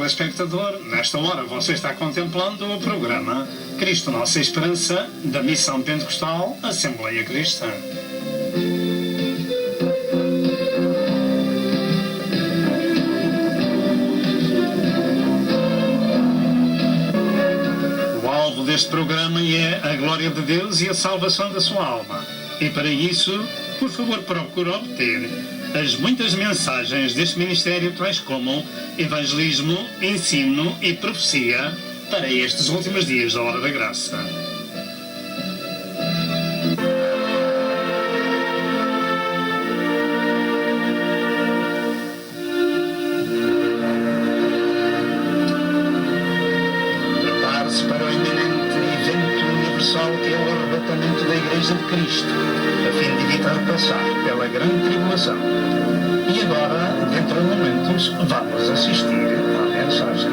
telespectador, nesta hora você está contemplando o programa Cristo Nossa Esperança, da Missão Pentecostal Assembleia Cristã. O alvo deste programa é a glória de Deus e a salvação da sua alma. E para isso, por favor, procure obter as muitas mensagens deste ministério, tais como evangelismo, ensino e profecia, para estes últimos dias da Hora da Graça. Prepare-se para o iminente evento universal que é o arrebatamento da Igreja de Cristo, a fim de evitar passar pela grande tribulação. E agora, dentro de momentos, vamos assistir à mensagem.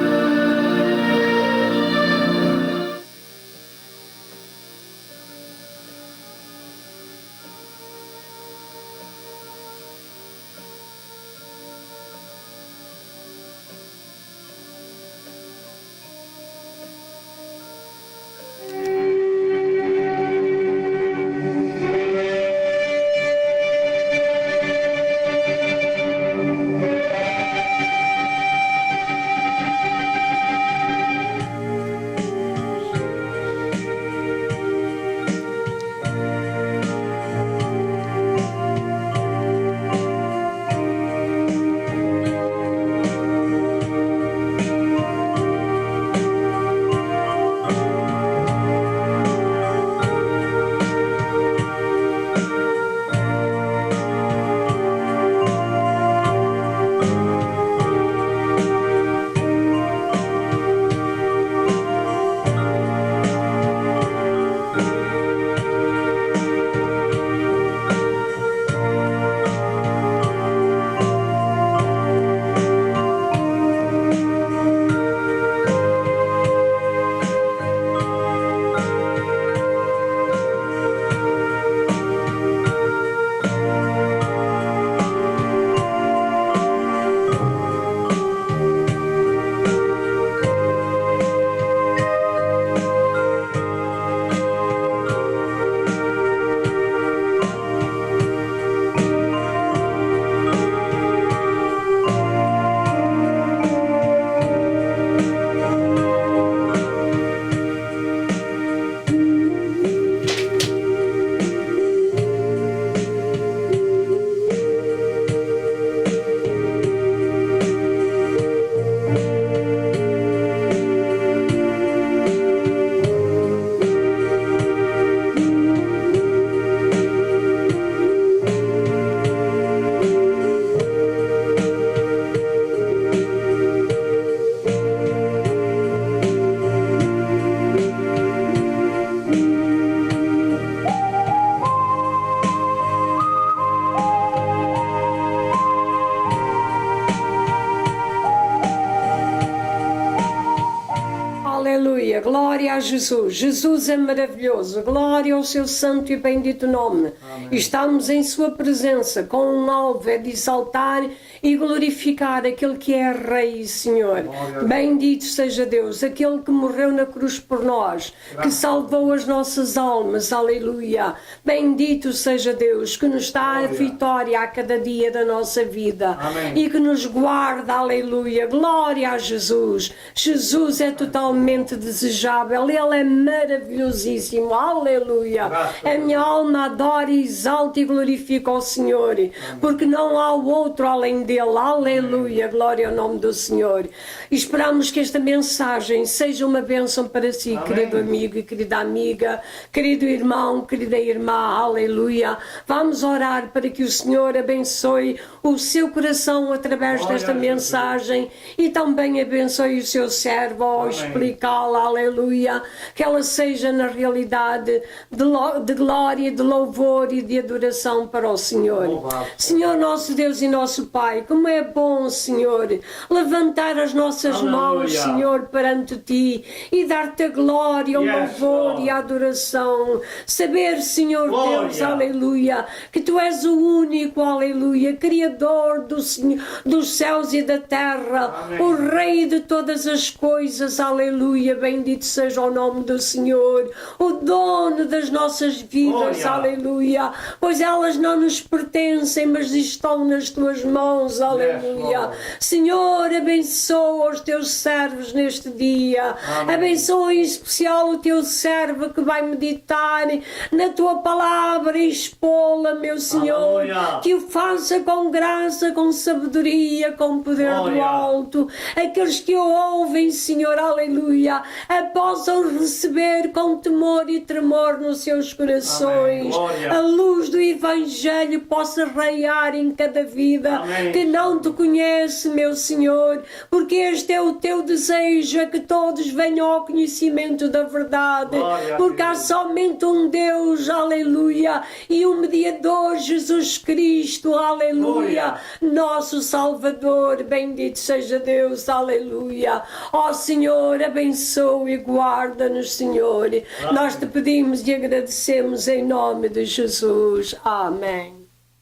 Aleluia, glória a Jesus. Jesus é maravilhoso, glória ao seu santo e bendito nome. Amém. Estamos em sua presença com um alvo é de exaltar e glorificar aquele que é Rei e Senhor. Bendito seja Deus, aquele que morreu na cruz por nós, que salvou as nossas almas, aleluia. Bendito seja Deus, que nos dá a vitória a cada dia da nossa vida. Amém. E que nos guarda, aleluia. Glória a Jesus. Jesus é totalmente desejável, Ele é maravilhosíssimo, aleluia. A minha alma adora, exalta e glorifica ao Senhor, porque não há outro além dele, aleluia, glória ao nome do Senhor. Esperamos que esta mensagem seja uma bênção para si, amém, querido amigo e querida amiga, querido irmão, querida irmã, aleluia. Vamos orar para que o Senhor abençoe o seu coração através desta mensagem e também abençoe o seu servo ao explicá-la, aleluia, que ela seja na realidade de glória, de louvor e de adoração para o Senhor. Senhor nosso Deus e nosso Pai, como é bom, Senhor, levantar as nossas nossas mãos, Senhor, perante Ti e dar-te a glória, o louvor e a adoração. Saber, Senhor Deus, aleluia, que Tu és o único, aleluia, Criador dos céus e da terra, o Rei de todas as coisas, aleluia, bendito seja o nome do Senhor, o dono das nossas vidas, aleluia, pois elas não nos pertencem, mas estão nas Tuas mãos, aleluia. Senhor, abençoa os Teus servos neste dia, abençoa em especial o Teu servo que vai meditar na Tua palavra e expô-la, meu Senhor, que o faça com graça, com sabedoria, com poder do alto. Aqueles que o ouvem, Senhor, aleluia, a possam receber com temor e tremor nos seus corações. A luz do Evangelho possa raiar em cada vida que não Te conhece, meu Senhor, porque este é o Teu desejo, é que todos venham ao conhecimento da verdade, porque há somente um Deus, aleluia, e um mediador, Jesus Cristo, aleluia, nosso Salvador, bendito seja Deus, aleluia. Ó Senhor, abençoa e guarda-nos, Senhor. Nós Te pedimos e agradecemos em nome de Jesus. Amém.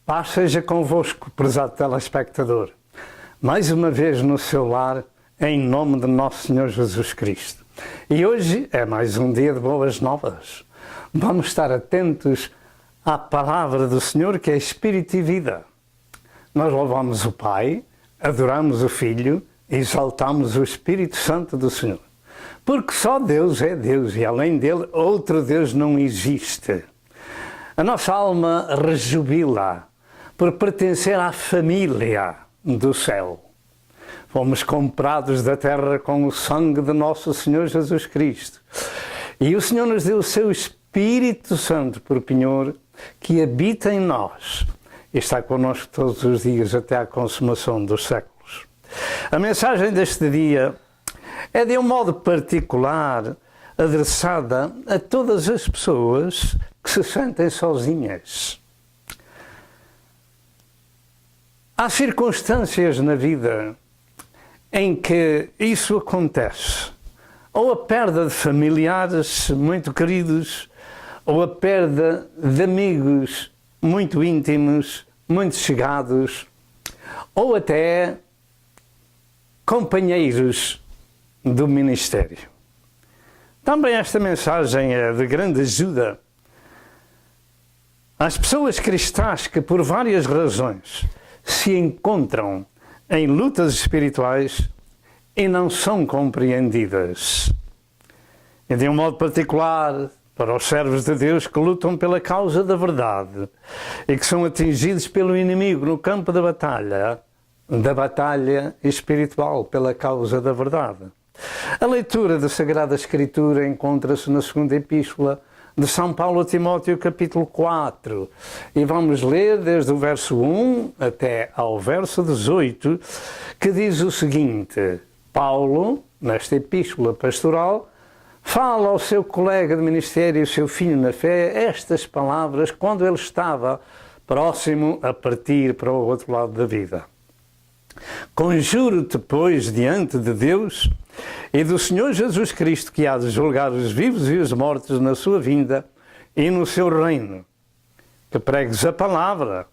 Paz seja convosco, prezado telespectador. Mais uma vez no seu lar, em nome de nosso Senhor Jesus Cristo. E hoje é mais um dia de boas novas. Vamos estar atentos à palavra do Senhor, que é Espírito e vida. Nós louvamos o Pai, adoramos o Filho e exaltamos o Espírito Santo do Senhor. Porque só Deus é Deus e além dele outro Deus não existe. A nossa alma rejubila por pertencer à família do céu. Fomos comprados da terra com o sangue de nosso Senhor Jesus Cristo. E o Senhor nos deu o seu Espírito Santo por penhor, que habita em nós e está connosco todos os dias até à consumação dos séculos. A mensagem deste dia é de um modo particular adressada a todas as pessoas que se sentem sozinhas. Há circunstâncias na vida em que isso acontece, ou a perda de familiares muito queridos, ou a perda de amigos muito íntimos, muito chegados, ou até companheiros do ministério. Também esta mensagem é de grande ajuda às pessoas cristãs que, por várias razões, se encontram em lutas espirituais e não são compreendidas. E de um modo particular, para os servos de Deus que lutam pela causa da verdade e que são atingidos pelo inimigo no campo da batalha espiritual pela causa da verdade. A leitura da Sagrada Escritura encontra-se na segunda epístola de São Paulo a Timóteo, capítulo 4. E vamos ler desde o verso 1 até ao verso 18, que diz o seguinte: Paulo, nesta epístola pastoral, fala ao seu colega de ministério, seu filho na fé, estas palavras quando ele estava próximo a partir para o outro lado da vida. Conjuro-te, pois, diante de Deus e do Senhor Jesus Cristo, que há de julgar os vivos e os mortos na sua vinda e no seu reino, que pregues a palavra,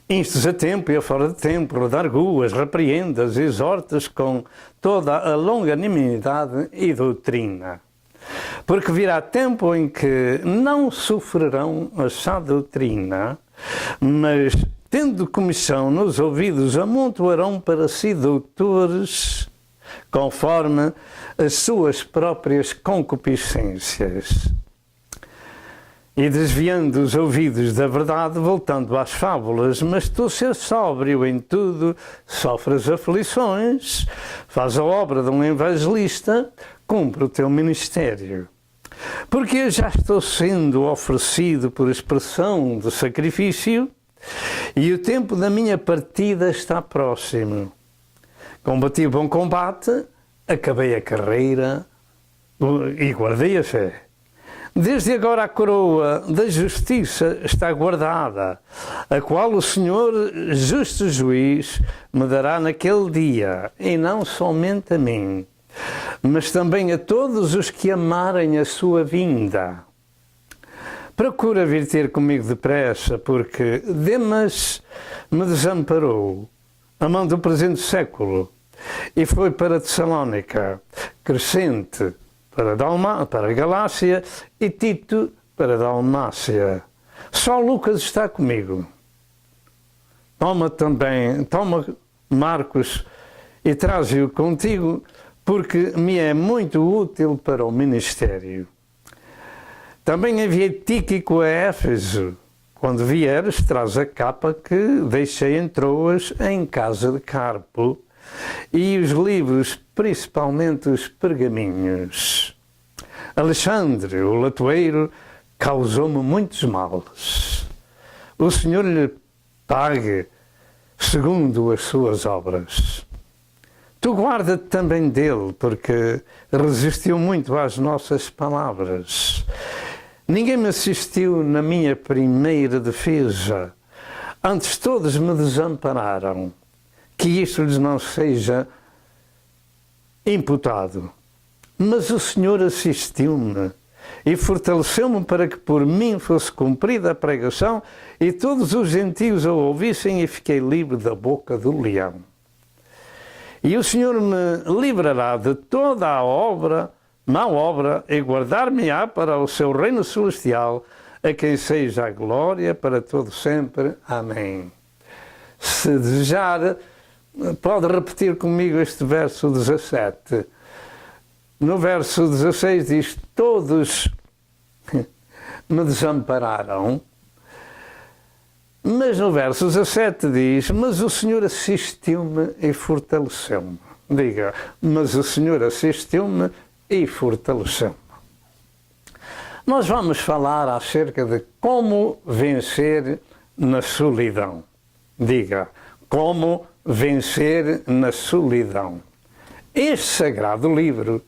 instes a tempo e a fora de tempo, redarguas, repreendas, exortas com toda a longanimidade e doutrina. Porque virá tempo em que não sofrerão a sã doutrina, mas, tendo comissão nos ouvidos, amontoarão para si doutores, conforme as suas próprias concupiscências. E desviando os ouvidos da verdade, voltando às fábulas, mas tu, ser sóbrio em tudo, sofres aflições, faz a obra de um evangelista, cumpre o teu ministério. Porque eu já estou sendo oferecido por expressão de sacrifício, e o tempo da minha partida está próximo. Combati o bom combate, acabei a carreira e guardei a fé. Desde agora a coroa da justiça está guardada, a qual o Senhor, justo juiz, me dará naquele dia, e não somente a mim, mas também a todos os que amarem a sua vinda. Procura vir ter comigo depressa, porque Demas me desamparou, a mão do presente século, e foi para Tessalónica, Crescente para a Galácia e Tito para a Dalmácia. Só Lucas está comigo. Toma Marcos e traze-o contigo, porque me é muito útil para o ministério. Também enviei Tíquico a Éfeso. Quando vieres, traz a capa que deixei em Troas, em casa de Carpo, e os livros, principalmente os pergaminhos. Alexandre, o latoeiro, causou-me muitos males. O Senhor lhe pague segundo as suas obras. Tu guarda-te também dele, porque resistiu muito às nossas palavras. Ninguém me assistiu na minha primeira defesa. Antes todos me desampararam. Que isto lhes não seja imputado. Mas o Senhor assistiu-me e fortaleceu-me para que por mim fosse cumprida a pregação e todos os gentios a ouvissem, e fiquei livre da boca do leão. E o Senhor me livrará de toda a má obra, e guardar-me-á para o seu reino celestial, a quem seja a glória para todo sempre. Amém. Se desejar, pode repetir comigo este verso 17. No verso 16 diz: todos me desampararam. Mas no verso 17 diz: mas o Senhor assistiu-me e fortaleceu-me. Diga: mas o Senhor assistiu-me e fortaleceu-me. Nós vamos falar acerca de como vencer na solidão. Diga: como vencer na solidão. Este sagrado livro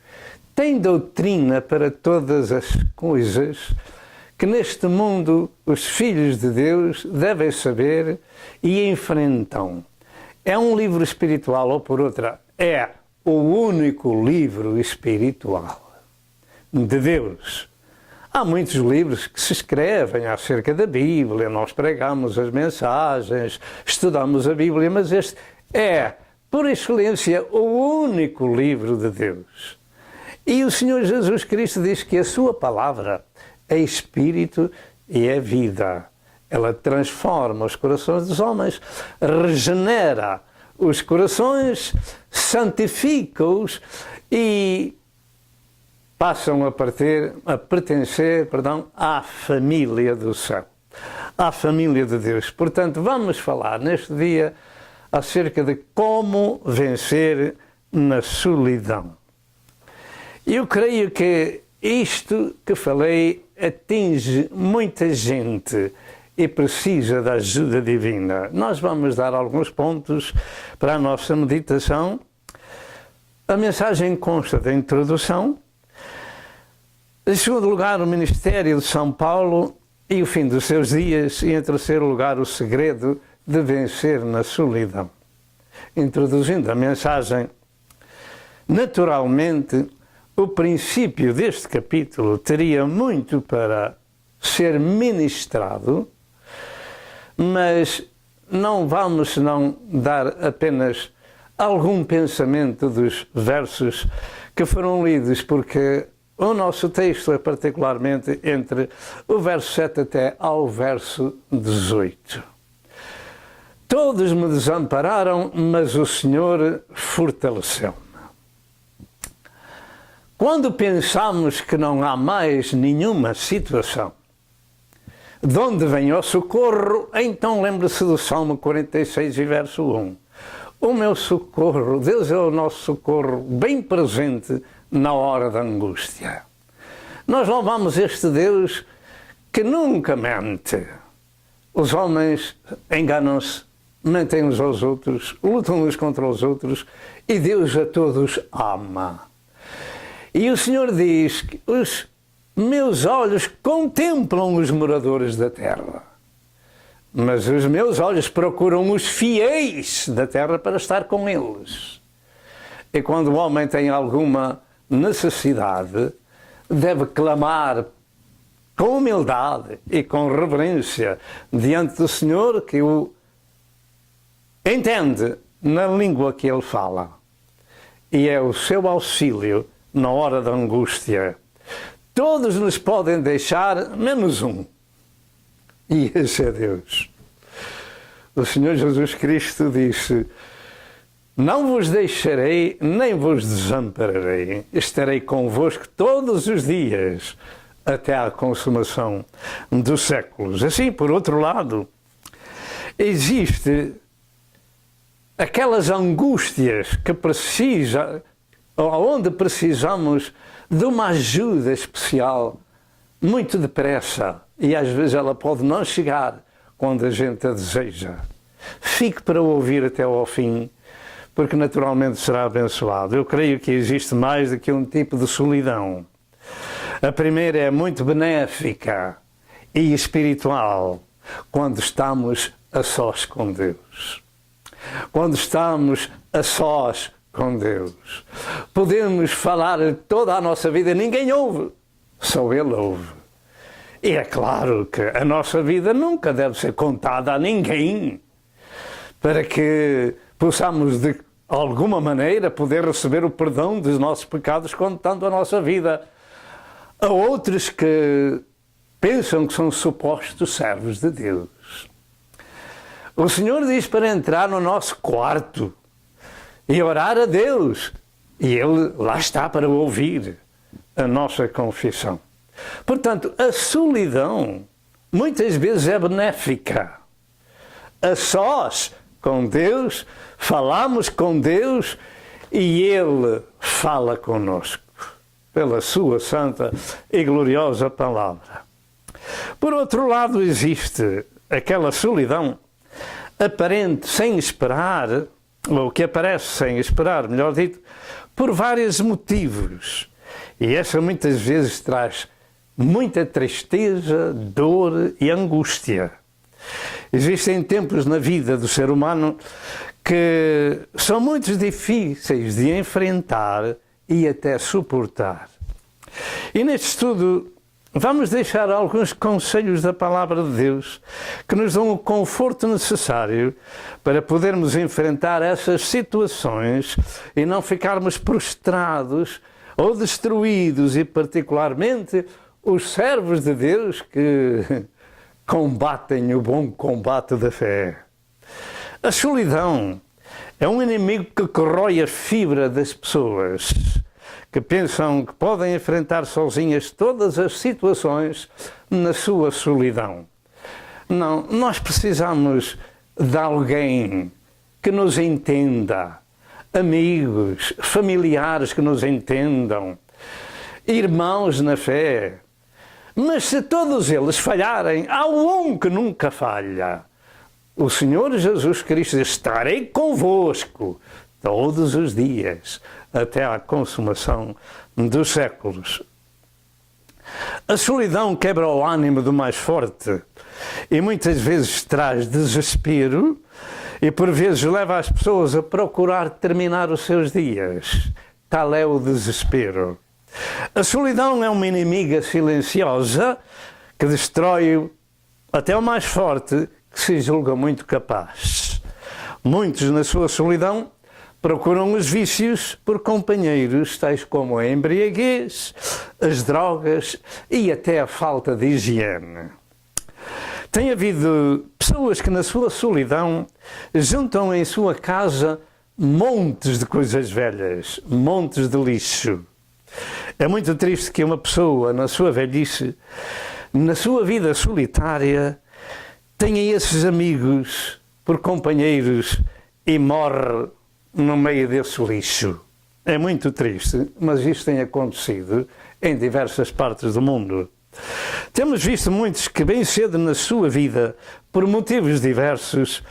tem doutrina para todas as coisas que neste mundo os filhos de Deus devem saber e enfrentam. É um livro espiritual, ou por outra, é o único livro espiritual de Deus. Há muitos livros que se escrevem acerca da Bíblia, nós pregamos as mensagens, estudamos a Bíblia, mas este é, por excelência, o único livro de Deus. E o Senhor Jesus Cristo diz que a sua palavra é espírito e é vida. Ela transforma os corações dos homens, regenera os corações, santifica-os e passam a pertencer à família do céu, à família de Deus. Portanto, vamos falar neste dia acerca de como vencer na solidão. Eu creio que isto que falei atinge muita gente e precisa da ajuda divina. Nós vamos dar alguns pontos para a nossa meditação. A mensagem consta da introdução. Em segundo lugar, o ministério de São Paulo e o fim dos seus dias. E em terceiro lugar, o segredo de vencer na solidão. Introduzindo a mensagem, naturalmente, o princípio deste capítulo teria muito para ser ministrado, mas não vamos senão dar apenas algum pensamento dos versos que foram lidos, porque o nosso texto é particularmente entre o verso 7 até ao verso 18. Todos me desampararam, mas o Senhor fortaleceu-me. Quando pensamos que não há mais nenhuma situação de onde vem o socorro, então lembre-se do Salmo 46 e verso 1. O meu socorro, Deus é o nosso socorro bem presente na hora da angústia. Nós louvamos este Deus que nunca mente. Os homens enganam-se, mentem uns aos outros, lutam uns contra os outros, e Deus a todos ama. E o Senhor diz que os meus olhos contemplam os moradores da terra, mas os meus olhos procuram os fiéis da terra para estar com eles. E quando o homem tem alguma necessidade, deve clamar com humildade e com reverência diante do Senhor, que o entende na língua que ele fala. E é o seu auxílio na hora da angústia. Todos nos podem deixar, menos um. E esse é Deus. O Senhor Jesus Cristo disse: não vos deixarei, nem vos desampararei. Estarei convosco todos os dias, até à consumação dos séculos. Assim, por outro lado, existe aquelas angústias que onde precisamos de uma ajuda especial muito depressa, e às vezes ela pode não chegar quando a gente a deseja. Fique para ouvir até ao fim, porque naturalmente será abençoado. Eu creio que existe mais do que um tipo de solidão. A primeira é muito benéfica e espiritual, quando estamos a sós com Deus. Quando estamos a sós com Deus, podemos falar toda a nossa vida, ninguém ouve, só Ele ouve. E é claro que a nossa vida nunca deve ser contada a ninguém, para que possamos de alguma maneira poder receber o perdão dos nossos pecados contando a nossa vida a outros que pensam que são supostos servos de Deus. O Senhor diz para entrar no nosso quarto e orar a Deus, e Ele lá está para ouvir a nossa confissão. Portanto, a solidão muitas vezes é benéfica. A sós com Deus, falamos com Deus e Ele fala conosco pela sua santa e gloriosa palavra. Por outro lado, existe aquela solidão aparente sem esperar, ou que aparece sem esperar, melhor dito, por vários motivos. E essa muitas vezes traz muita tristeza, dor e angústia. Existem tempos na vida do ser humano que são muito difíceis de enfrentar e até suportar. E neste estudo vamos deixar alguns conselhos da Palavra de Deus que nos dão o conforto necessário para podermos enfrentar essas situações e não ficarmos prostrados ou destruídos, e particularmente os servos de Deus que combatem o bom combate da fé. A solidão é um inimigo que corrói a fibra das pessoas, que pensam que podem enfrentar sozinhas todas as situações na sua solidão. Não, nós precisamos de alguém que nos entenda, amigos, familiares que nos entendam, irmãos na fé. Mas se todos eles falharem, há um que nunca falha. O Senhor Jesus Cristo: estarei convosco todos os dias, até à consumação dos séculos. A solidão quebra o ânimo do mais forte e muitas vezes traz desespero e por vezes leva as pessoas a procurar terminar os seus dias. Tal é o desespero. A solidão é uma inimiga silenciosa que destrói até o mais forte, que se julga muito capaz. Muitos, na sua solidão, procuram os vícios por companheiros, tais como a embriaguez, as drogas e até a falta de higiene. Tem havido pessoas que, na sua solidão, juntam em sua casa montes de coisas velhas, montes de lixo. É muito triste que uma pessoa, na sua velhice, na sua vida solitária, tenha esses amigos por companheiros e morre no meio desse lixo. É muito triste, mas isto tem acontecido em diversas partes do mundo. Temos visto muitos que bem cedo na sua vida, por motivos diversos,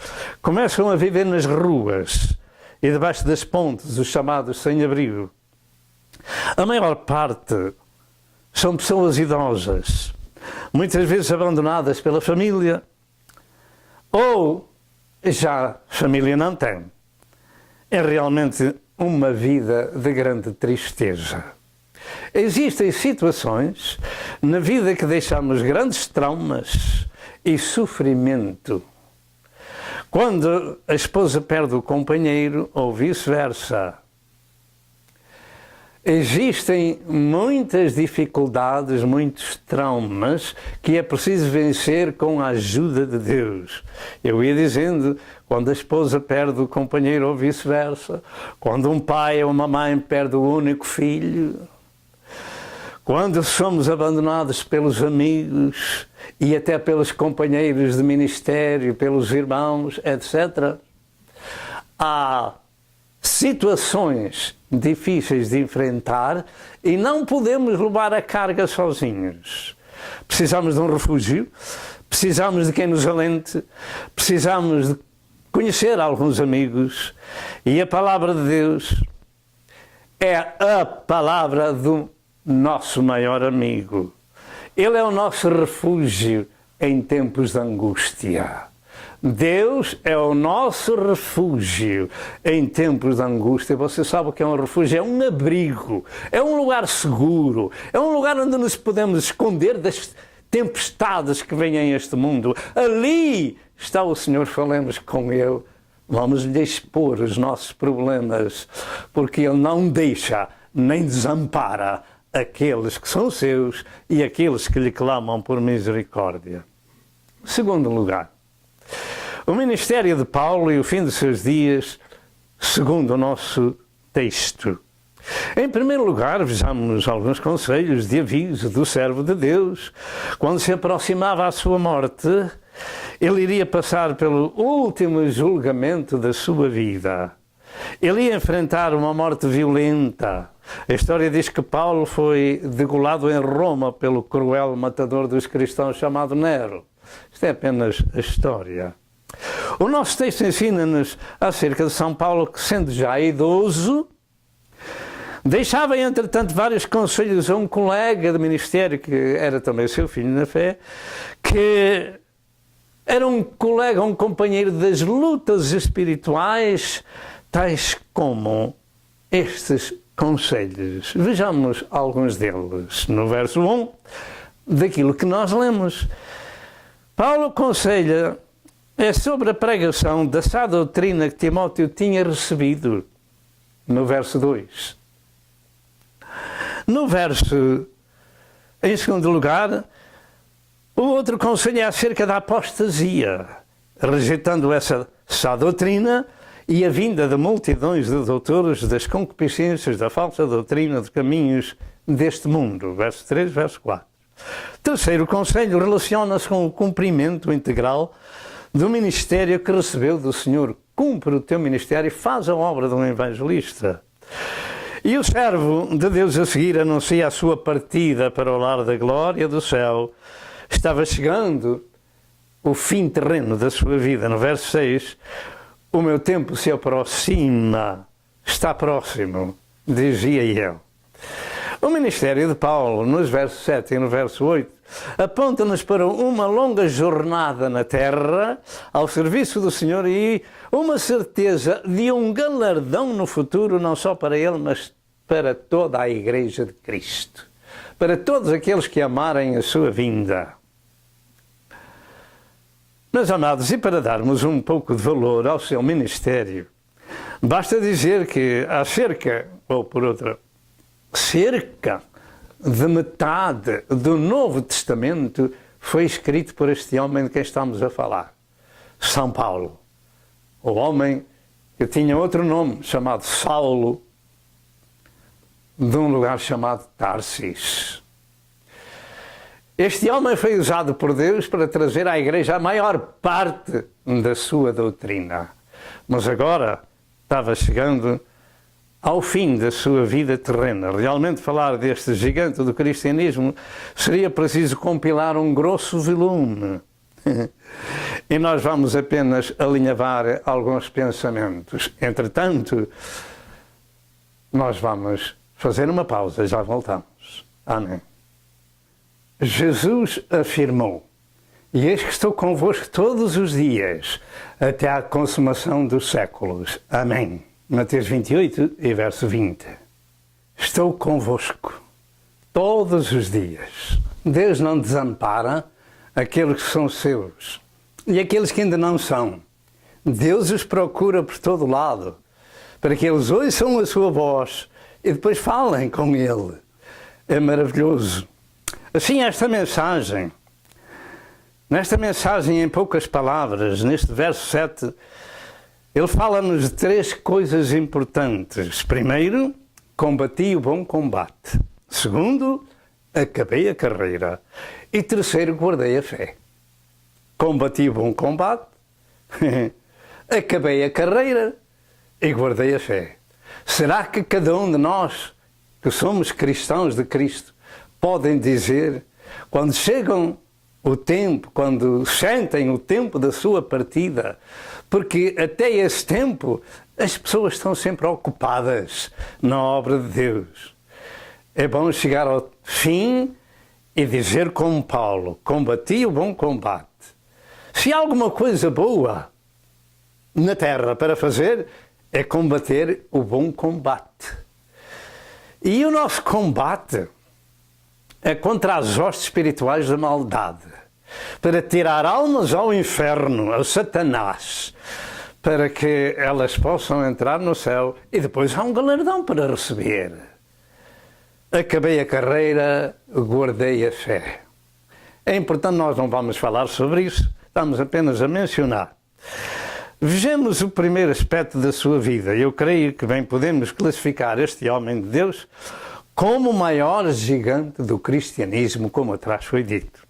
começam a viver nas ruas e debaixo das pontes, os chamados sem-abrigo. A maior parte são pessoas idosas, muitas vezes abandonadas pela família, ou já família não tem. É realmente uma vida de grande tristeza. Existem situações na vida que deixamos grandes traumas e sofrimento. Quando a esposa perde o companheiro ou vice-versa. Existem muitas dificuldades, muitos traumas que é preciso vencer com a ajuda de Deus. Eu ia dizendo, quando a esposa perde o companheiro ou vice-versa, quando um pai ou uma mãe perde o único filho, quando somos abandonados pelos amigos e até pelos companheiros de ministério, pelos irmãos, etc. Há situações difíceis de enfrentar e não podemos levar a carga sozinhos. Precisamos de um refúgio, precisamos de quem nos alente, precisamos de conhecer alguns amigos e a palavra de Deus é a palavra do nosso maior amigo. Ele é o nosso refúgio em tempos de angústia. Deus é o nosso refúgio em tempos de angústia. Você sabe o que é um refúgio? É um abrigo, é um lugar seguro, é um lugar onde nos podemos esconder das tempestades que vêm a este mundo. Ali está o Senhor, falemos com Ele, vamos lhe expor os nossos problemas, porque Ele não deixa nem desampara aqueles que são seus e aqueles que lhe clamam por misericórdia. Segundo lugar, o ministério de Paulo e o fim de seus dias, segundo o nosso texto. Em primeiro lugar, vejamos alguns conselhos de aviso do servo de Deus. Quando se aproximava a sua morte, ele iria passar pelo último julgamento da sua vida. Ele ia enfrentar uma morte violenta. A história diz que Paulo foi degolado em Roma pelo cruel matador dos cristãos chamado Nero. Isto é apenas a história. O nosso texto ensina-nos acerca de São Paulo que, sendo já idoso, deixava, entretanto, vários conselhos a um colega de ministério, que era também seu filho na fé, que era um colega, um companheiro das lutas espirituais, tais como estes conselhos. Vejamos alguns deles. No verso 1, daquilo que nós lemos. Paulo aconselha sobre a pregação da sã doutrina que Timóteo tinha recebido, no verso 2. No verso, em segundo lugar, o outro conselho é acerca da apostasia, rejeitando essa sã doutrina e a vinda de multidões de doutores das concupiscências, da falsa doutrina, de caminhos deste mundo. Verso 3, verso 4. Terceiro conselho relaciona-se com o cumprimento integral do ministério que recebeu do Senhor. Cumpre o teu ministério e faz a obra de um evangelista. E o servo de Deus a seguir anuncia a sua partida para o lar da glória do céu. Estava chegando o fim terreno da sua vida. No verso 6, o meu tempo se aproxima, está próximo, dizia ele. O ministério de Paulo, nos versos 7 e no verso 8, aponta-nos para uma longa jornada na terra, ao serviço do Senhor, e uma certeza de um galardão no futuro, não só para ele, mas para toda a Igreja de Cristo, para todos aqueles que amarem a sua vinda. Meus amados, e para darmos um pouco de valor ao seu ministério, basta dizer que há cerca de metade do Novo Testamento foi escrito por este homem de quem estamos a falar, São Paulo. O homem que tinha outro nome, chamado Saulo, de um lugar chamado Tarsis. Este homem foi usado por Deus para trazer à Igreja a maior parte da sua doutrina. Mas agora estava chegando ao fim da sua vida terrena. Realmente falar deste gigante do cristianismo seria preciso compilar um grosso volume. E nós vamos apenas alinhavar alguns pensamentos. Entretanto, nós vamos fazer uma pausa, já voltamos. Amém. Jesus afirmou: e eis que estou convosco todos os dias, até à consumação dos séculos. Amém. Mateus 28 e verso 20. Estou convosco todos os dias. Deus não desampara aqueles que são seus e aqueles que ainda não são. Deus os procura por todo lado, para que eles ouçam a sua voz e depois falem com Ele. É maravilhoso. Assim, nesta mensagem, em poucas palavras, neste verso 7, ele fala-nos de 3 coisas importantes. Primeiro, combati o bom combate. Segundo, acabei a carreira. E terceiro, guardei a fé. Combati o bom combate, acabei a carreira e guardei a fé. Será que cada um de nós, que somos cristãos de Cristo, podem dizer, quando chegam o tempo, quando sentem o tempo da sua partida, porque até esse tempo as pessoas estão sempre ocupadas na obra de Deus. É bom chegar ao fim e dizer como Paulo: combati o bom combate. Se há alguma coisa boa na terra para fazer, é combater o bom combate. E o nosso combate é contra as hostes espirituais da maldade, para tirar almas ao inferno, ao Satanás, para que elas possam entrar no céu e depois há um galardão para receber. Acabei a carreira, guardei a fé. É importante, nós não vamos falar sobre isso, estamos apenas a mencionar. Vejamos o primeiro aspecto da sua vida. Eu creio que bem podemos classificar este homem de Deus como o maior gigante do cristianismo, como atrás foi dito.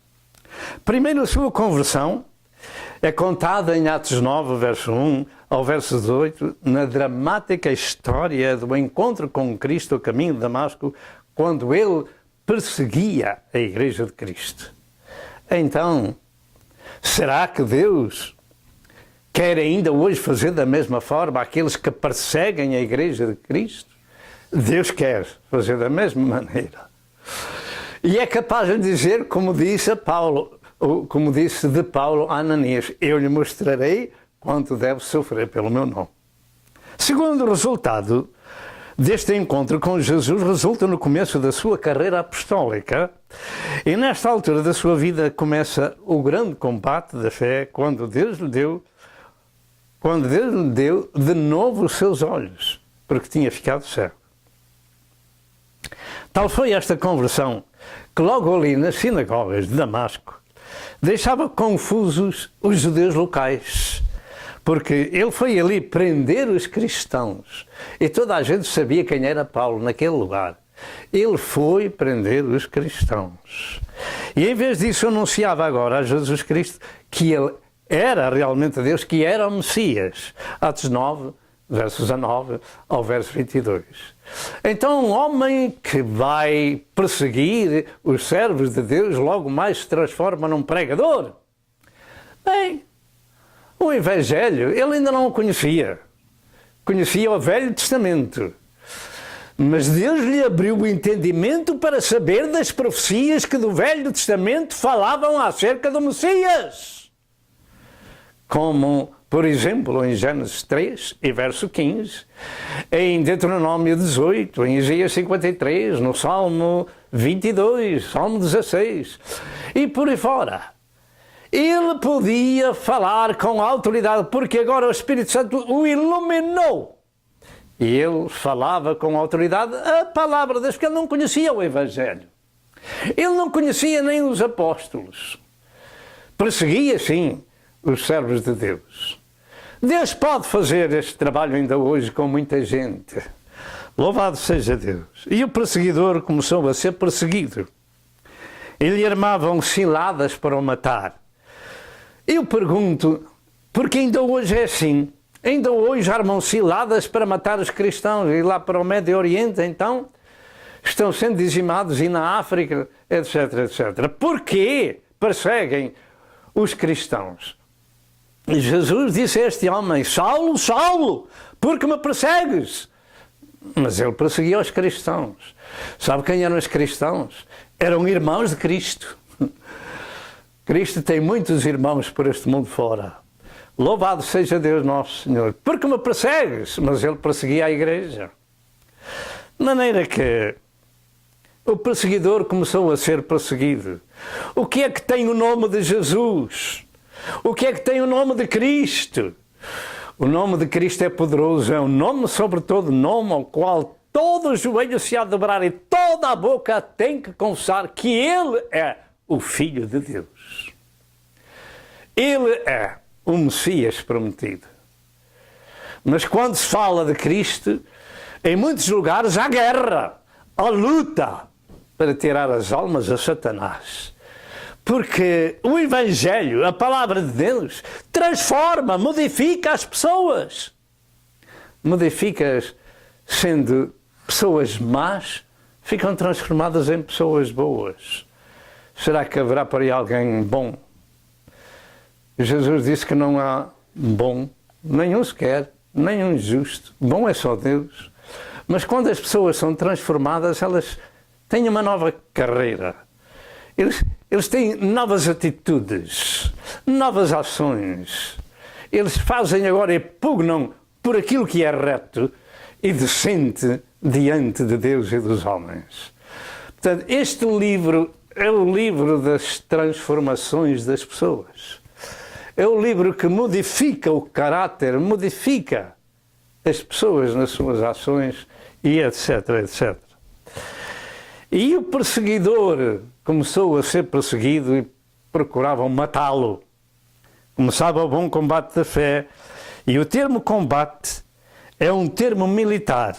Primeiro, a sua conversão é contada em Atos 9, verso 1 ao verso 18, na dramática história do encontro com Cristo a caminho de Damasco, quando ele perseguia a Igreja de Cristo. Então, será que Deus quer ainda hoje fazer da mesma forma aqueles que perseguem a Igreja de Cristo? Deus quer fazer da mesma maneira. E é capaz de dizer, como disse de Paulo a Ananias: eu lhe mostrarei quanto deve sofrer pelo meu nome. Segundo resultado deste encontro com Jesus, resulta no começo da sua carreira apostólica, e nesta altura da sua vida começa o grande combate da fé, quando Deus lhe deu de novo os seus olhos, porque tinha ficado cego. Tal foi esta conversão que logo ali nas sinagogas de Damasco deixava confusos os judeus locais, porque ele foi ali prender os cristãos e toda a gente sabia quem era Paulo naquele lugar. Ele foi prender os cristãos. E em vez disso anunciava agora a Jesus Cristo que ele era realmente Deus, que era o Messias. Atos 9, versos 19 ao verso 22. Então um homem que vai perseguir os servos de Deus logo mais se transforma num pregador. Bem, o Evangelho ele ainda não o conhecia. Conhecia o Velho Testamento. Mas Deus lhe abriu o entendimento para saber das profecias que do Velho Testamento falavam acerca do Messias. Como, por exemplo, em Gênesis 3 e verso 15, em Deuteronômio 18, em Isaías 53, no Salmo 22, Salmo 16, e por aí fora. Ele podia falar com autoridade, porque agora o Espírito Santo o iluminou. E ele falava com autoridade a palavra de Deus, porque ele não conhecia o Evangelho. Ele não conhecia nem os apóstolos. Perseguia, sim, os servos de Deus. Deus pode fazer este trabalho ainda hoje com muita gente. Louvado seja Deus. E o perseguidor começou a ser perseguido. Ele armavam ciladas para o matar. Eu pergunto, porque ainda hoje é assim? Ainda hoje armam ciladas para matar os cristãos, e lá para o Médio Oriente, então, estão sendo dizimados, e na África, etc, etc. Porquê perseguem os cristãos? E Jesus disse a este homem: Saulo, Saulo, por que me persegues? Mas ele perseguia os cristãos. Sabe quem eram os cristãos? Eram irmãos de Cristo. Cristo tem muitos irmãos por este mundo fora. Louvado seja Deus nosso Senhor. Porque me persegues? Mas ele perseguia a igreja. De maneira que o perseguidor começou a ser perseguido. O que é que tem o nome de Jesus? O que é que tem o nome de Cristo? O nome de Cristo é poderoso, é um nome sobre todo nome ao qual todo o joelho se há de dobrar e toda a boca tem que confessar que Ele é o Filho de Deus. Ele é o Messias prometido. Mas quando se fala de Cristo, em muitos lugares há guerra, há luta para tirar as almas a Satanás. Porque o Evangelho, a palavra de Deus, transforma, modifica as pessoas. Modifica-as sendo pessoas más, ficam transformadas em pessoas boas. Será que haverá por aí alguém bom? Jesus disse que não há bom, nenhum sequer, nenhum justo. Bom é só Deus. Mas quando as pessoas são transformadas, elas têm uma nova carreira. Eles têm novas atitudes, novas ações. Eles fazem agora e pugnam por aquilo que é reto e decente diante de Deus e dos homens. Portanto, este livro é o livro das transformações das pessoas. É o livro que modifica o caráter, modifica as pessoas nas suas ações e etc, etc. E o perseguidor começou a ser perseguido e procuravam matá-lo. Começava o bom combate da fé. E o termo combate é um termo militar.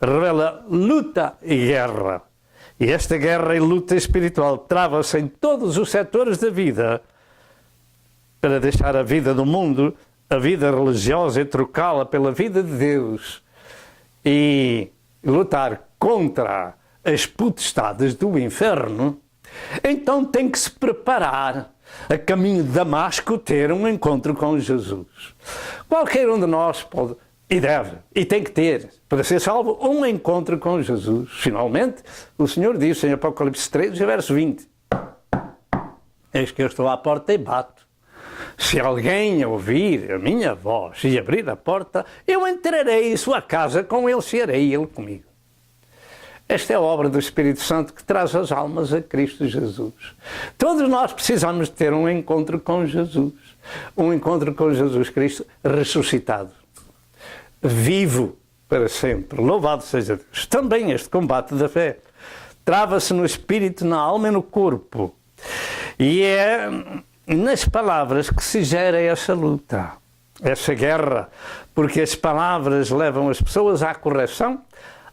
Revela luta e guerra. E esta guerra e luta espiritual trava-se em todos os setores da vida para deixar a vida do mundo, a vida religiosa, e trocá-la pela vida de Deus e lutar contra as potestades do inferno. Então tem que se preparar a caminho de Damasco, ter um encontro com Jesus. Qualquer um de nós pode e deve, e tem que ter, para ser salvo, um encontro com Jesus. Finalmente, o Senhor disse em Apocalipse 3, verso 20: eis que eu estou à porta e bato. Se alguém ouvir a minha voz e abrir a porta, eu entrarei em sua casa, com ele cearei, ele comigo. Esta é a obra do Espírito Santo que traz as almas a Cristo Jesus. Todos nós precisamos ter um encontro com Jesus. Um encontro com Jesus Cristo ressuscitado. Vivo para sempre. Louvado seja Deus. Também este combate da fé trava-se no espírito, na alma e no corpo. E é nas palavras que se gera essa luta, essa guerra. Porque as palavras levam as pessoas à correção,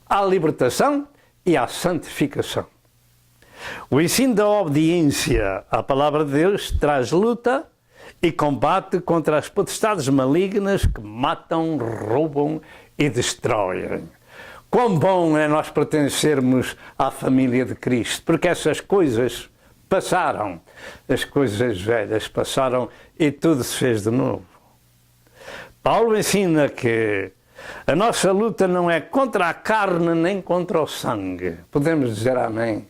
à libertação e à santificação. O ensino da obediência à palavra de Deus traz luta e combate contra as potestades malignas que matam, roubam e destroem. Quão bom é nós pertencermos à família de Cristo, porque essas coisas passaram, as coisas velhas passaram e tudo se fez de novo. Paulo ensina que a nossa luta não é contra a carne nem contra o sangue. Podemos dizer amém.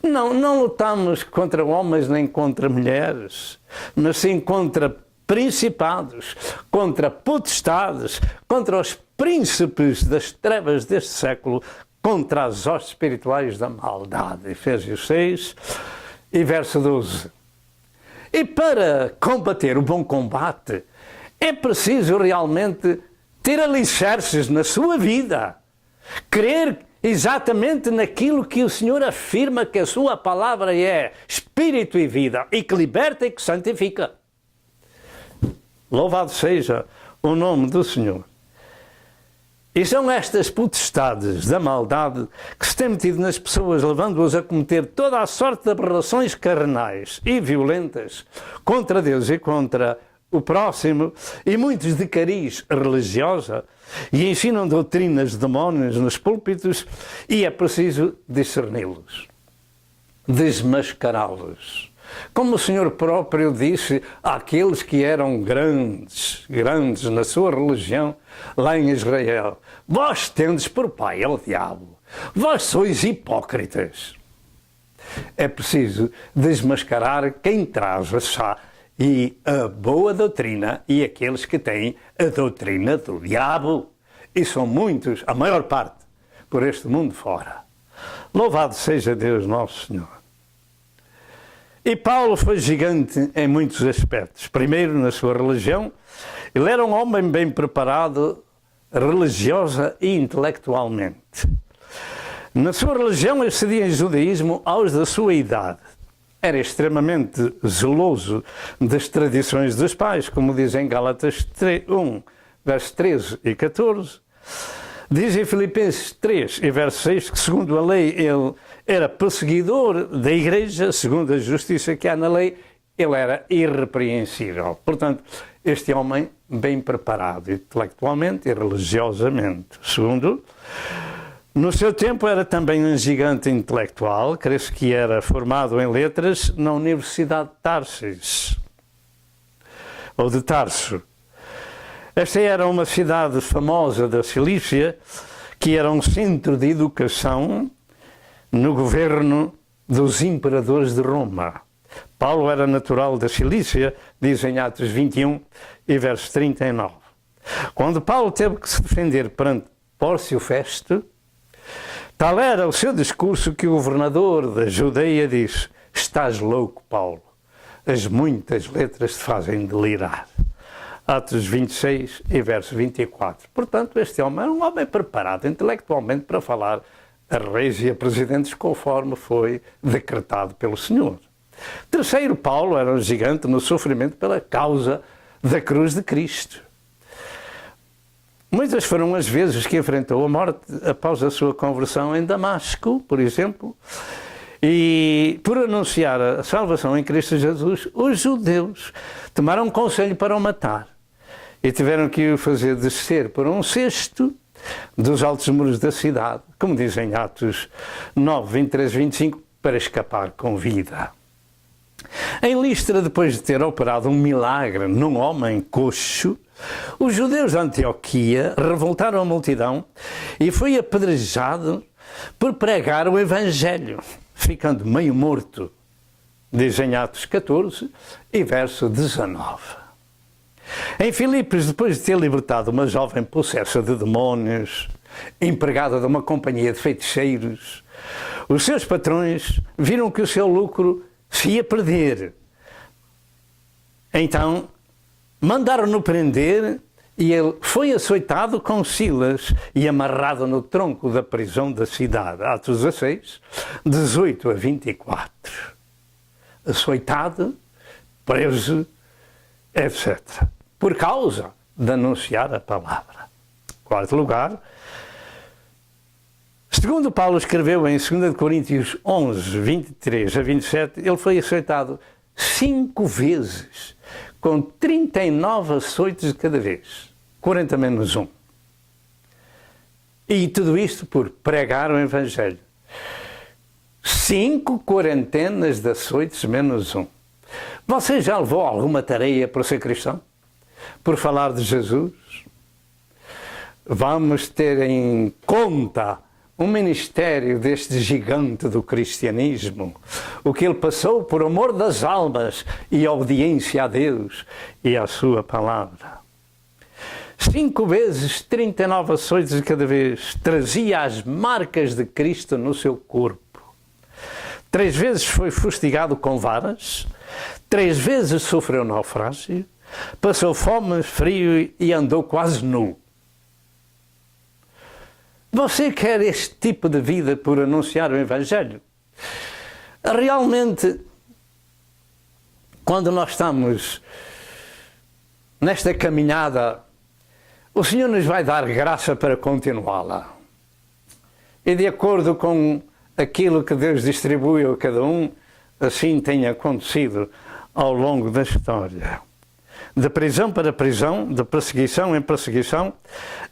Não lutamos contra homens nem contra mulheres, mas sim contra principados, contra potestades, contra os príncipes das trevas deste século, contra as hostes espirituais da maldade. Efésios 6 e verso 12. E para combater o bom combate, é preciso realmente ter alicerces na sua vida, crer exatamente naquilo que o Senhor afirma que a sua palavra é espírito e vida, e que liberta e que santifica. Louvado seja o nome do Senhor. E são estas potestades da maldade que se têm metido nas pessoas, levando-as a cometer toda a sorte de aberrações carnais e violentas contra Deus e contra o próximo, e muitos de cariz religiosa, e ensinam doutrinas de demónios nos púlpitos, e é preciso discerni-los, desmascará-los. Como o Senhor próprio disse àqueles que eram grandes na sua religião, lá em Israel: vós tendes por pai ao diabo, vós sois hipócritas. é preciso desmascarar quem traz a chá e a boa doutrina e aqueles que têm a doutrina do diabo. E são muitos, a maior parte, por este mundo fora. Louvado seja Deus nosso Senhor. E Paulo foi gigante em muitos aspectos. Primeiro, na sua religião, ele era um homem bem preparado, religiosa e intelectualmente. Na sua religião, excedia em judaísmo aos da sua idade. Era extremamente zeloso das tradições dos pais, como diz em Gálatas 1, versos 13 e 14. Diz em Filipenses 3 e verso 6 que, segundo a lei, ele era perseguidor da igreja, segundo a justiça que há na lei, ele era irrepreensível. Portanto, este homem bem preparado intelectualmente e religiosamente. Segundo, no seu tempo era também um gigante intelectual, creio que era formado em letras na Universidade de Tarsis, ou de Tarso. Esta era uma cidade famosa da Cilícia, que era um centro de educação no governo dos imperadores de Roma. Paulo era natural da Cilícia, diz em Atos 21 e verso 39. Quando Paulo teve que se defender perante Pórcio Festo, tal era o seu discurso que o governador da Judeia disse: estás louco, Paulo, as muitas letras te fazem delirar. Atos 26 e verso 24. Portanto, este homem era um homem preparado intelectualmente para falar a reis e a presidentes conforme foi decretado pelo Senhor. Terceiro, Paulo era um gigante no sofrimento pela causa da cruz de Cristo. Muitas foram as vezes que enfrentou a morte após a sua conversão em Damasco, por exemplo, e por anunciar a salvação em Cristo Jesus, os judeus tomaram conselho para o matar e tiveram que o fazer descer por um cesto dos altos muros da cidade, como dizem Atos 9, 23 e 25, para escapar com vida. Em Listra, depois de ter operado um milagre num homem coxo, os judeus de Antioquia revoltaram a multidão e foi apedrejado por pregar o Evangelho, ficando meio morto, diz em Atos 14 e verso 19. Em Filipos, depois de ter libertado uma jovem possessa de demónios, empregada de uma companhia de feiticeiros, os seus patrões viram que o seu lucro se ia perder. Então, mandaram-no prender e ele foi açoitado com Silas e amarrado no tronco da prisão da cidade. Atos 16, 18 a 24. Açoitado, preso, etc. Por causa de anunciar a palavra. Quarto lugar, segundo Paulo escreveu em 2 Coríntios 11, 23 a 27, ele foi açoitado 5 vezes, com 39 açoites de cada vez, 40 menos 1. E tudo isto por pregar o Evangelho. 5 quarentenas de açoites menos 1. Você já levou alguma tarefa para ser cristão? Por falar de Jesus? Vamos ter em conta o ministério deste gigante do cristianismo, o que ele passou por amor das almas e obediência a Deus e à sua palavra. 5 vezes 39 açoites de cada vez, trazia as marcas de Cristo no seu corpo. 3 vezes foi fustigado com varas, 3 vezes sofreu naufrágio, passou fome, frio e andou quase nu. Você quer este tipo de vida por anunciar o Evangelho? Realmente, quando nós estamos nesta caminhada, o Senhor nos vai dar graça para continuá-la. E de acordo com aquilo que Deus distribui a cada um, assim tem acontecido ao longo da história. De prisão para prisão, de perseguição em perseguição,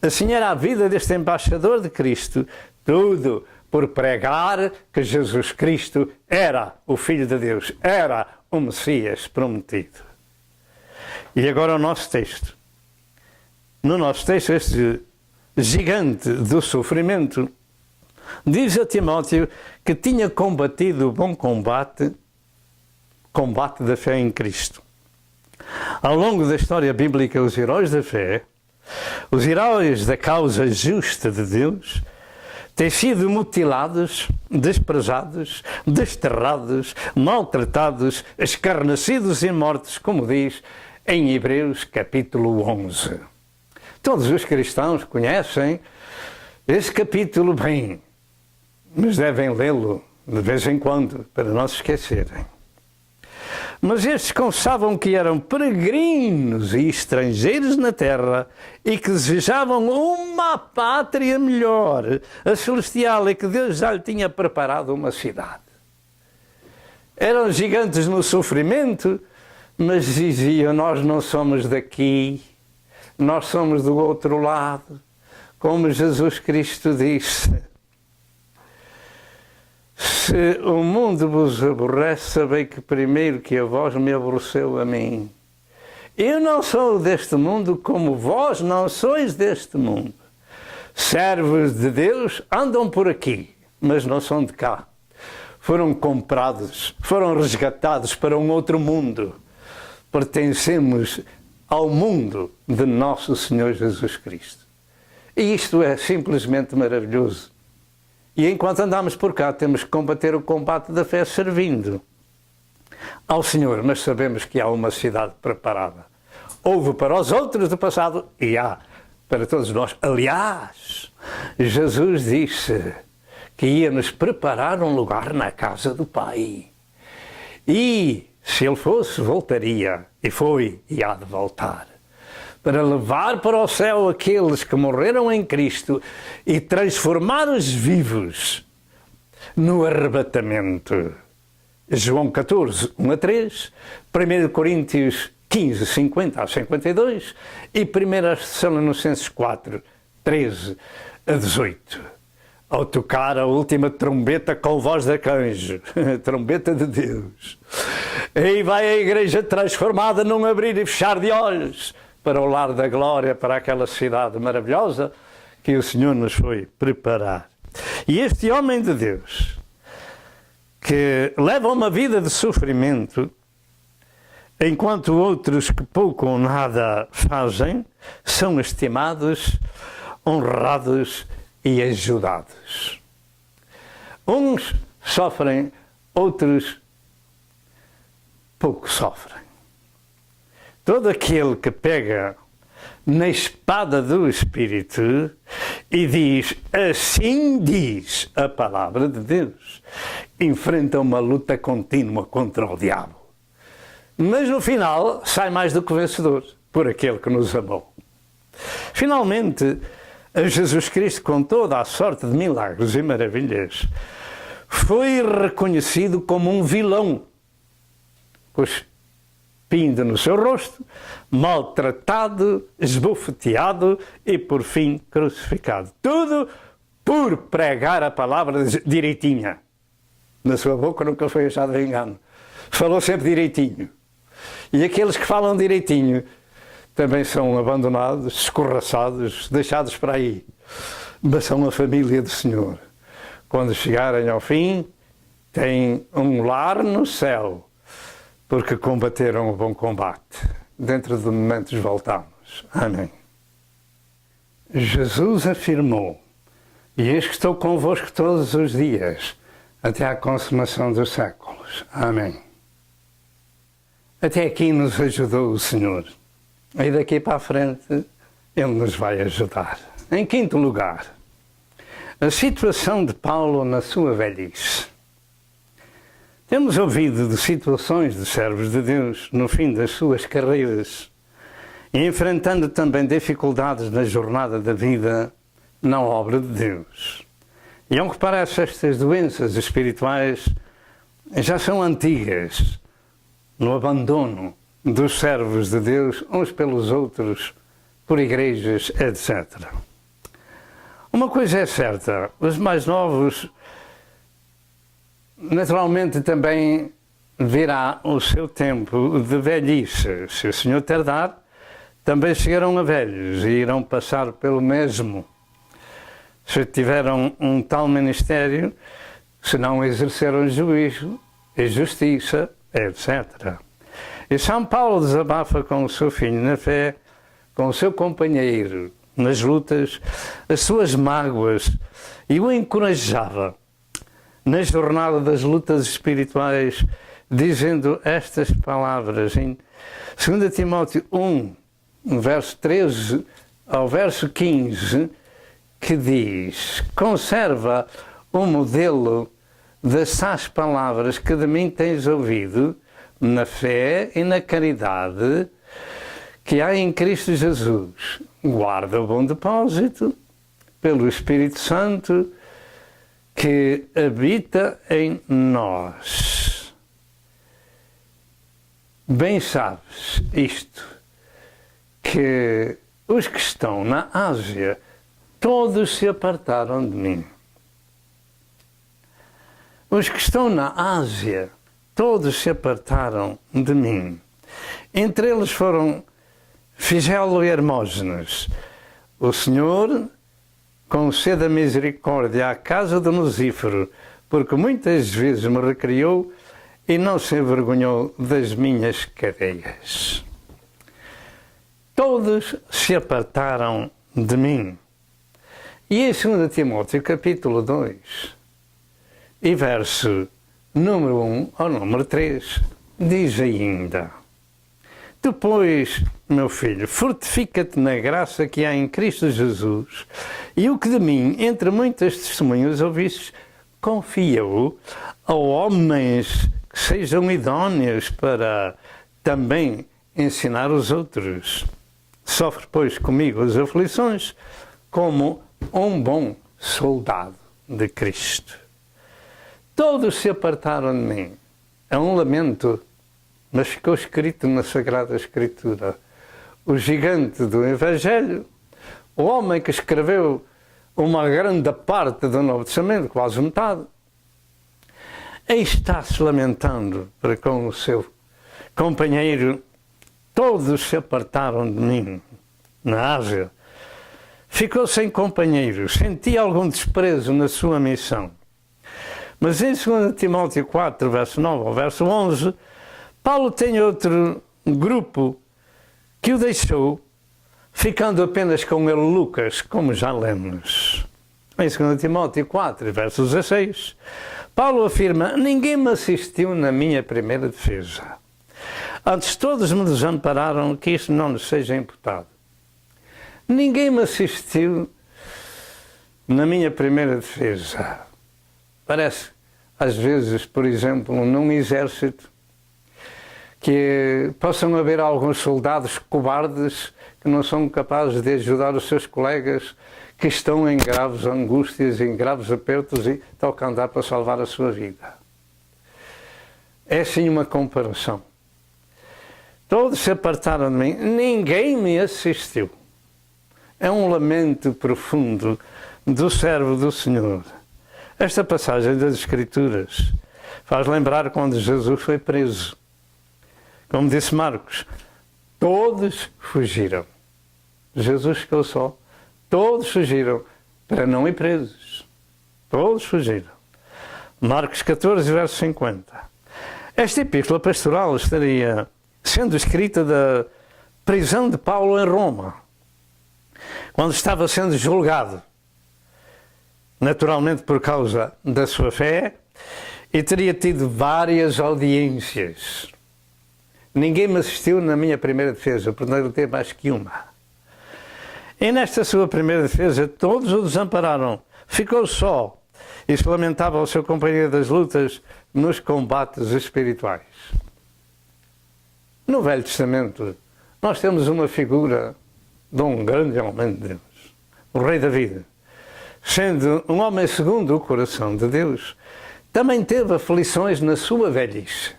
assim era a vida deste embaixador de Cristo, tudo por pregar que Jesus Cristo era o Filho de Deus, era o Messias prometido. E agora o nosso texto. No nosso texto, este gigante do sofrimento diz a Timóteo que tinha combatido o bom combate da fé em Cristo. Ao longo da história bíblica, os heróis da fé, os heróis da causa justa de Deus, têm sido mutilados, desprezados, desterrados, maltratados, escarnecidos e mortos, como diz em Hebreus capítulo 11. Todos os cristãos conhecem esse capítulo bem, mas devem lê-lo de vez em quando, para não se esquecerem. Mas estes confessavam que eram peregrinos e estrangeiros na terra e que desejavam uma pátria melhor, a celestial, e que Deus já lhe tinha preparado uma cidade. Eram gigantes no sofrimento, mas diziam: nós não somos daqui, nós somos do outro lado, como Jesus Cristo disse: se o mundo vos aborrece, sabei que primeiro que a vós me aborreceu a mim. Eu não sou deste mundo, como vós não sois deste mundo. Servos de Deus andam por aqui, mas não são de cá. Foram comprados, foram resgatados para um outro mundo. Pertencemos ao mundo de nosso Senhor Jesus Cristo. E isto é simplesmente maravilhoso. E enquanto andamos por cá, temos que combater o combate da fé servindo ao Senhor, mas sabemos que há uma cidade preparada. Houve para os outros do passado e há para todos nós. Aliás, Jesus disse que ia nos preparar um lugar na casa do Pai. E, se Ele fosse, voltaria. E foi, e há de voltar, para levar para o céu aqueles que morreram em Cristo e transformar os vivos no arrebatamento. João 14, 1 a 3, 1 Coríntios 15, 50 a 52 e 1 Tessalonicenses 4, 13 a 18. Ao tocar a última trombeta com voz de arcanjo, a trombeta de Deus, aí vai a igreja transformada num abrir e fechar de olhos, para o lar da glória, para aquela cidade maravilhosa que o Senhor nos foi preparar. E este homem de Deus, que leva uma vida de sofrimento, enquanto outros que pouco ou nada fazem, são estimados, honrados e ajudados. Uns sofrem, outros pouco sofrem. Todo aquele que pega na espada do Espírito e diz: assim diz a palavra de Deus, enfrenta uma luta contínua contra o diabo. Mas no final sai mais do que vencedor, por aquele que nos amou. Finalmente, a Jesus Cristo, com toda a sorte de milagres e maravilhas, foi reconhecido como um vilão, cuspindo no seu rosto, maltratado, esbofeteado e, por fim, crucificado. Tudo por pregar a palavra direitinha. Na sua boca nunca foi achado de engano. Falou sempre direitinho. E aqueles que falam direitinho também são abandonados, escorraçados, deixados para aí. Mas são a família do Senhor. Quando chegarem ao fim, têm um lar no céu, porque combateram o bom combate. Dentro de momentos voltamos. Amém. Jesus afirmou: e eis que estou convosco todos os dias, até à consumação dos séculos. Amém. Até aqui nos ajudou o Senhor. E daqui para a frente, Ele nos vai ajudar. Em quinto lugar, a situação de Paulo na sua velhice. Temos ouvido de situações de servos de Deus no fim das suas carreiras e enfrentando também dificuldades na jornada da vida na obra de Deus. E ao que parece, estas doenças espirituais já são antigas no abandono dos servos de Deus uns pelos outros, por igrejas, etc. Uma coisa é certa, os mais novos naturalmente também virá o seu tempo de velhice. Se o Senhor tardar, também chegarão a velhos e irão passar pelo mesmo. se tiveram um tal ministério, se não exerceram juízo e justiça, etc. E São Paulo desabafa com o seu filho na fé, com o seu companheiro nas lutas, as suas mágoas, e o encorajava na jornada das lutas espirituais, dizendo estas palavras em 2 Timóteo 1, verso 13 ao verso 15, que diz: conserva o modelo das tais palavras que de mim tens ouvido, na fé e na caridade que há em Cristo Jesus. Guarda o bom depósito pelo Espírito Santo que habita em nós. Bem sabes isto, que os que estão na Ásia todos se apartaram de mim. Os que estão na Ásia todos se apartaram de mim. Entre eles foram Figelo e Hermógenes. O Senhor conceda misericórdia à casa de Onesíforo, porque muitas vezes me recriou e não se envergonhou das minhas cadeias. Todos se apartaram de mim. E em 2 Timóteo, capítulo 2, e verso número 1 ao número 3, diz ainda: depois, meu filho, fortifica-te na graça que há em Cristo Jesus, e o que de mim, entre muitas testemunhas ouvistes, confia-o a homens que sejam idóneos para também ensinar os outros. Sofre, pois, comigo as aflições, como um bom soldado de Cristo. Todos se apartaram de mim. É um lamento, mas ficou escrito na Sagrada Escritura. O gigante do Evangelho, o homem que escreveu uma grande parte do Novo Testamento, quase metade, aí está-se lamentando para com o seu companheiro. Todos se apartaram de mim na Ásia. Ficou sem companheiro, sentia algum desprezo na sua missão. Mas em 2 Timóteo 4, verso 9 ao verso 11, Paulo tem outro grupo que o deixou, ficando apenas com ele Lucas, como já lemos. Em 2 Timóteo 4, verso 16, Paulo afirma: ninguém me assistiu na minha primeira defesa. Antes todos me desampararam, que isso não lhes seja imputado. Ninguém me assistiu na minha primeira defesa. Parece, às vezes, por exemplo, num exército, que possam haver alguns soldados cobardes que não são capazes de ajudar os seus colegas que estão em graves angústias, em graves apertos e tocam andar para salvar a sua vida. É assim uma comparação. Todos se apartaram de mim, ninguém me assistiu. É um lamento profundo do servo do Senhor. Esta passagem das Escrituras faz lembrar quando Jesus foi preso. Como disse Marcos, todos fugiram. Jesus ficou só. Todos fugiram para não ir presos. Todos fugiram. Marcos 14, verso 50. Esta epístola pastoral estaria sendo escrita da prisão de Paulo em Roma, quando estava sendo julgado, naturalmente por causa da sua fé, e teria tido várias audiências. Ninguém me assistiu na minha primeira defesa, por não ter mais que uma. E nesta sua primeira defesa, todos o desampararam. Ficou só e se lamentava ao seu companheiro das lutas nos combates espirituais. No Velho Testamento, nós temos uma figura de um grande homem de Deus, o rei David. Sendo um homem segundo o coração de Deus, também teve aflições na sua velhice.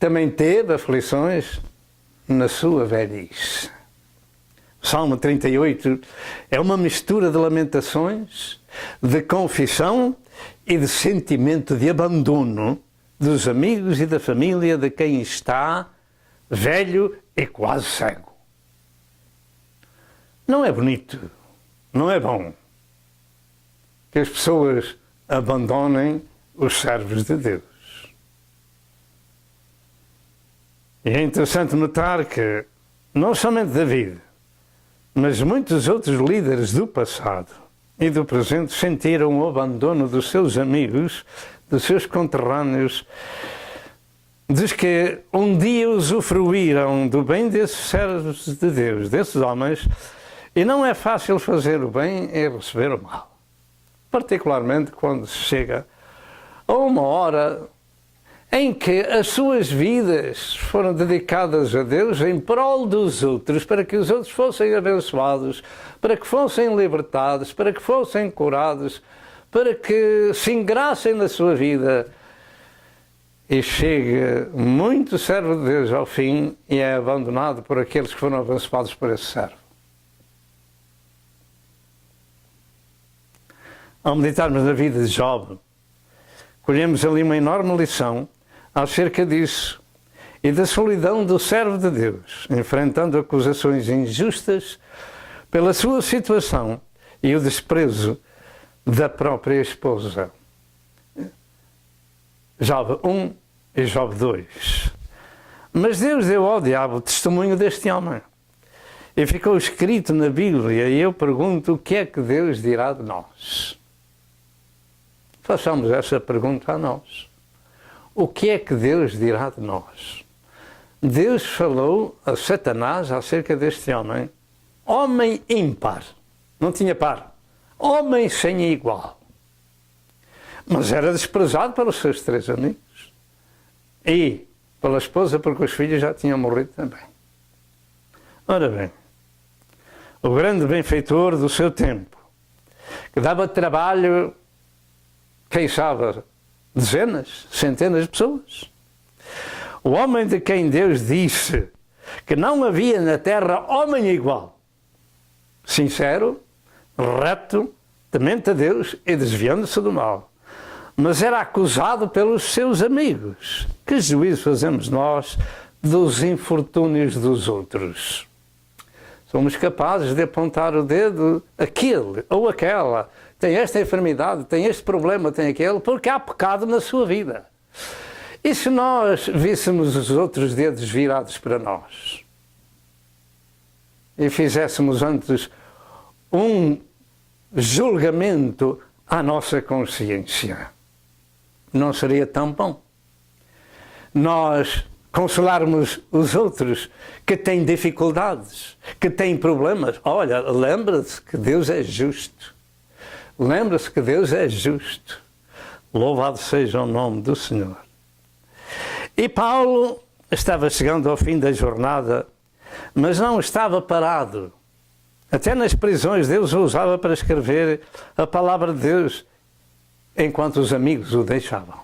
Também teve aflições na sua velhice. O Salmo 38 é uma mistura de lamentações, de confissão e de sentimento de abandono dos amigos e da família de quem está velho e quase cego. Não é bonito não é bom que as pessoas abandonem os servos de Deus. E é interessante notar que não somente David, mas muitos outros líderes do passado e do presente sentiram o abandono dos seus amigos, dos seus conterrâneos, dos que um dia usufruíram do bem desses servos de Deus, desses homens, e não é fácil fazer o bem e receber o mal. Particularmente quando se chega a uma hora em que as suas vidas foram dedicadas a Deus em prol dos outros, para que os outros fossem abençoados, para que fossem libertados, para que fossem curados, para que se engrassem na sua vida. E chega muito servo de Deus ao fim e é abandonado por aqueles que foram abençoados por esse servo. Ao meditarmos na vida de Job, colhemos ali uma enorme lição acerca disso e da solidão do servo de Deus, enfrentando acusações injustas pela sua situação e o desprezo da própria esposa. Job 1 e Job 2. Mas Deus deu ao diabo o testemunho deste homem. E ficou escrito na Bíblia, e eu pergunto, o que é que Deus dirá de nós? Façamos essa pergunta a nós. O que é que Deus dirá de nós? Deus falou a Satanás acerca deste homem, homem ímpar, não tinha par, homem sem igual. Mas era desprezado pelos seus 3 amigos e pela esposa, porque os filhos já tinham morrido também. Ora bem, o grande benfeitor do seu tempo, que dava trabalho, quem sabe, dezenas, centenas de pessoas. O homem de quem Deus disse que não havia na terra homem igual, sincero, reto, temente a Deus e desviando-se do mal. Mas era acusado pelos seus amigos. Que juízo fazemos nós dos infortúnios dos outros? Somos capazes de apontar o dedo, aquele ou aquela, tem esta enfermidade, tem este problema, tem aquele, porque há pecado na sua vida. E se nós víssemos os outros dedos virados para nós e fizéssemos antes um julgamento à nossa consciência, não seria tão bom nós consolarmos os outros que têm dificuldades, que têm problemas. Olha, lembra-se que Deus é justo. Lembra-se que Deus é justo. Louvado seja o nome do Senhor. E Paulo estava chegando ao fim da jornada, mas não estava parado. Até nas prisões Deus o usava para escrever a palavra de Deus, enquanto os amigos o deixavam.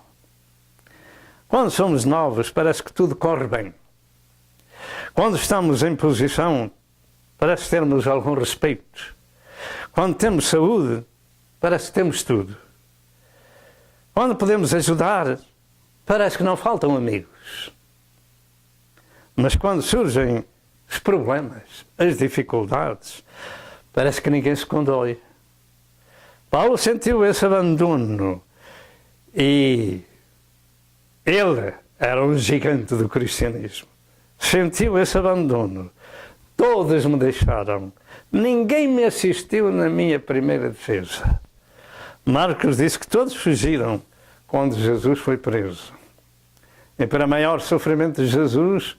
Quando somos novos, parece que tudo corre bem. Quando estamos em posição, parece termos algum respeito. Quando temos saúde, parece que temos tudo. Quando podemos ajudar, parece que não faltam amigos. Mas quando surgem os problemas, as dificuldades, parece que ninguém se condói. Paulo sentiu esse abandono e ele era um gigante do cristianismo. Sentiu esse abandono. Todos me deixaram. Ninguém me assistiu na minha primeira defesa. Marcos disse que todos fugiram quando Jesus foi preso. E para maior sofrimento de Jesus,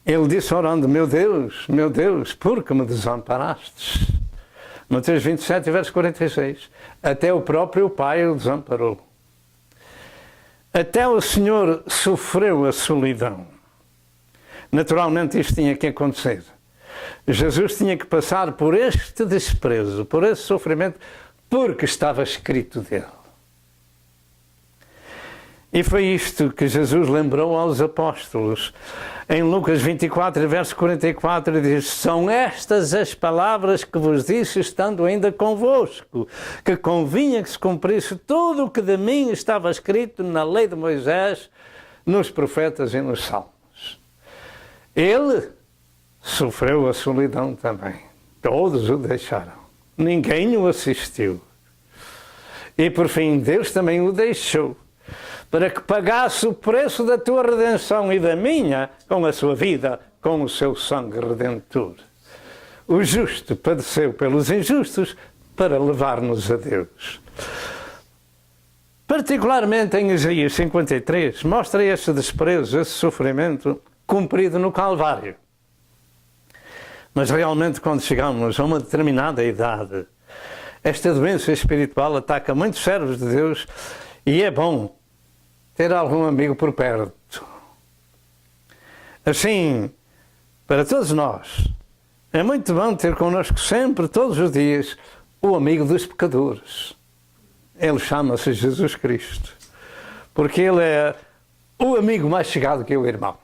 ele disse orando, meu Deus, por que me desamparastes? Mateus 27, verso 46. Até o próprio Pai o desamparou. Até o Senhor sofreu a solidão. Naturalmente isto tinha que acontecer. Jesus tinha que passar por este desprezo, por esse sofrimento, porque estava escrito dele. E foi isto que Jesus lembrou aos apóstolos. Em Lucas 24, verso 44, diz, são estas as palavras que vos disse estando ainda convosco, que convinha que se cumprisse tudo o que de mim estava escrito na lei de Moisés, nos profetas e nos salmos. Ele sofreu a solidão também. Todos o deixaram. ninguém o assistiu. E por fim, Deus também o deixou, para que pagasse o preço da tua redenção e da minha, com a sua vida, com o seu sangue redentor. O justo padeceu pelos injustos para levar-nos a Deus. Particularmente em Isaías 53, mostra esse desprezo, esse sofrimento cumprido no Calvário. Mas realmente, quando chegamos a uma determinada idade, esta doença espiritual ataca muitos servos de Deus e é bom ter algum amigo por perto. Assim, para todos nós, é muito bom ter connosco sempre, todos os dias, o amigo dos pecadores. Ele chama-se Jesus Cristo, porque Ele é o amigo mais chegado que o irmão.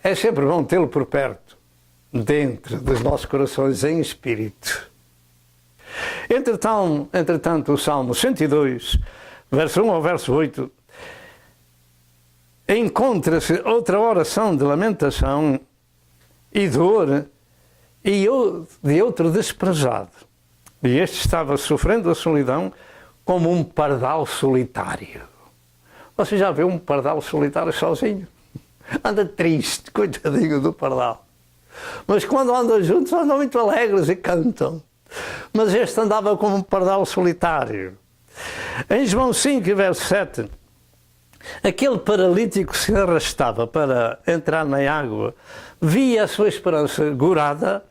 É sempre bom tê-lo por perto, dentro dos nossos corações em espírito. Entretanto, o Salmo 102, verso 1 ao verso 8, encontra-se outra oração de lamentação e dor e de outro desprezado. E este estava sofrendo a solidão como um pardal solitário. Você já viu um pardal solitário sozinho? Anda triste, coitadinho do pardal. Mas quando andam juntos, andam muito alegres e cantam. Mas este andava como um pardal solitário. Em João 5, verso 7, aquele paralítico se arrastava para entrar na água, via a sua esperança gorada,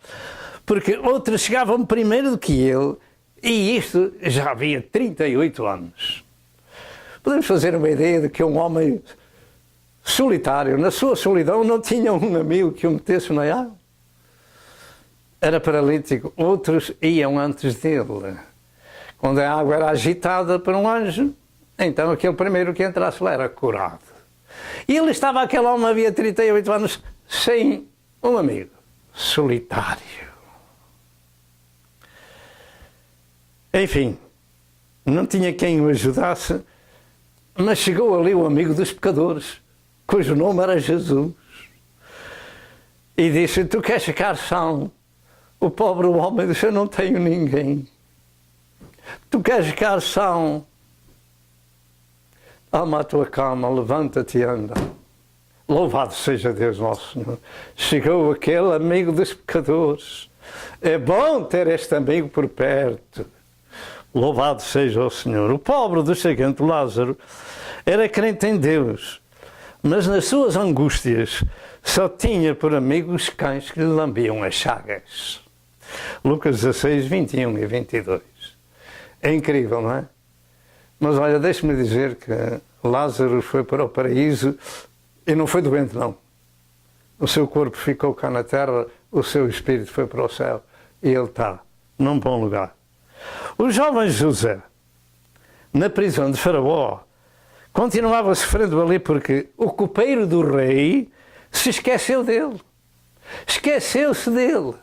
porque outros chegavam primeiro do que ele, e isto já havia 38 anos. Podemos fazer uma ideia de que um homem solitário, na sua solidão, não tinha um amigo que o metesse na água. Era paralítico, outros iam antes dele. Quando a água era agitada por um anjo, então aquele primeiro que entrasse lá era curado. E ele estava, aquele homem havia 38 anos, sem um amigo, solitário. Enfim, não tinha quem o ajudasse, mas chegou ali o amigo dos pecadores, cujo nome era Jesus, e disse: tu queres ficar são? O pobre homem disse: eu não tenho ninguém. Tu queres ficar são? Toma a tua cama, levanta-te e anda. Louvado seja Deus nosso Senhor. Chegou aquele amigo dos pecadores. É bom ter este amigo por perto. Louvado seja o Senhor. O pobre do seguinte, Lázaro, era crente em Deus, mas nas suas angústias só tinha por amigo os cães que lhe lambiam as chagas. Lucas 16, 21 e 22. É incrível, não é? Mas olha, deixe-me dizer que Lázaro foi para o paraíso e não foi doente, não. O seu corpo ficou cá na terra, o seu espírito foi para o céu e ele está num bom lugar. O jovem José, na prisão de Faraó, continuava sofrendo ali porque o copeiro do rei se esqueceu dele. Esqueceu-se dele.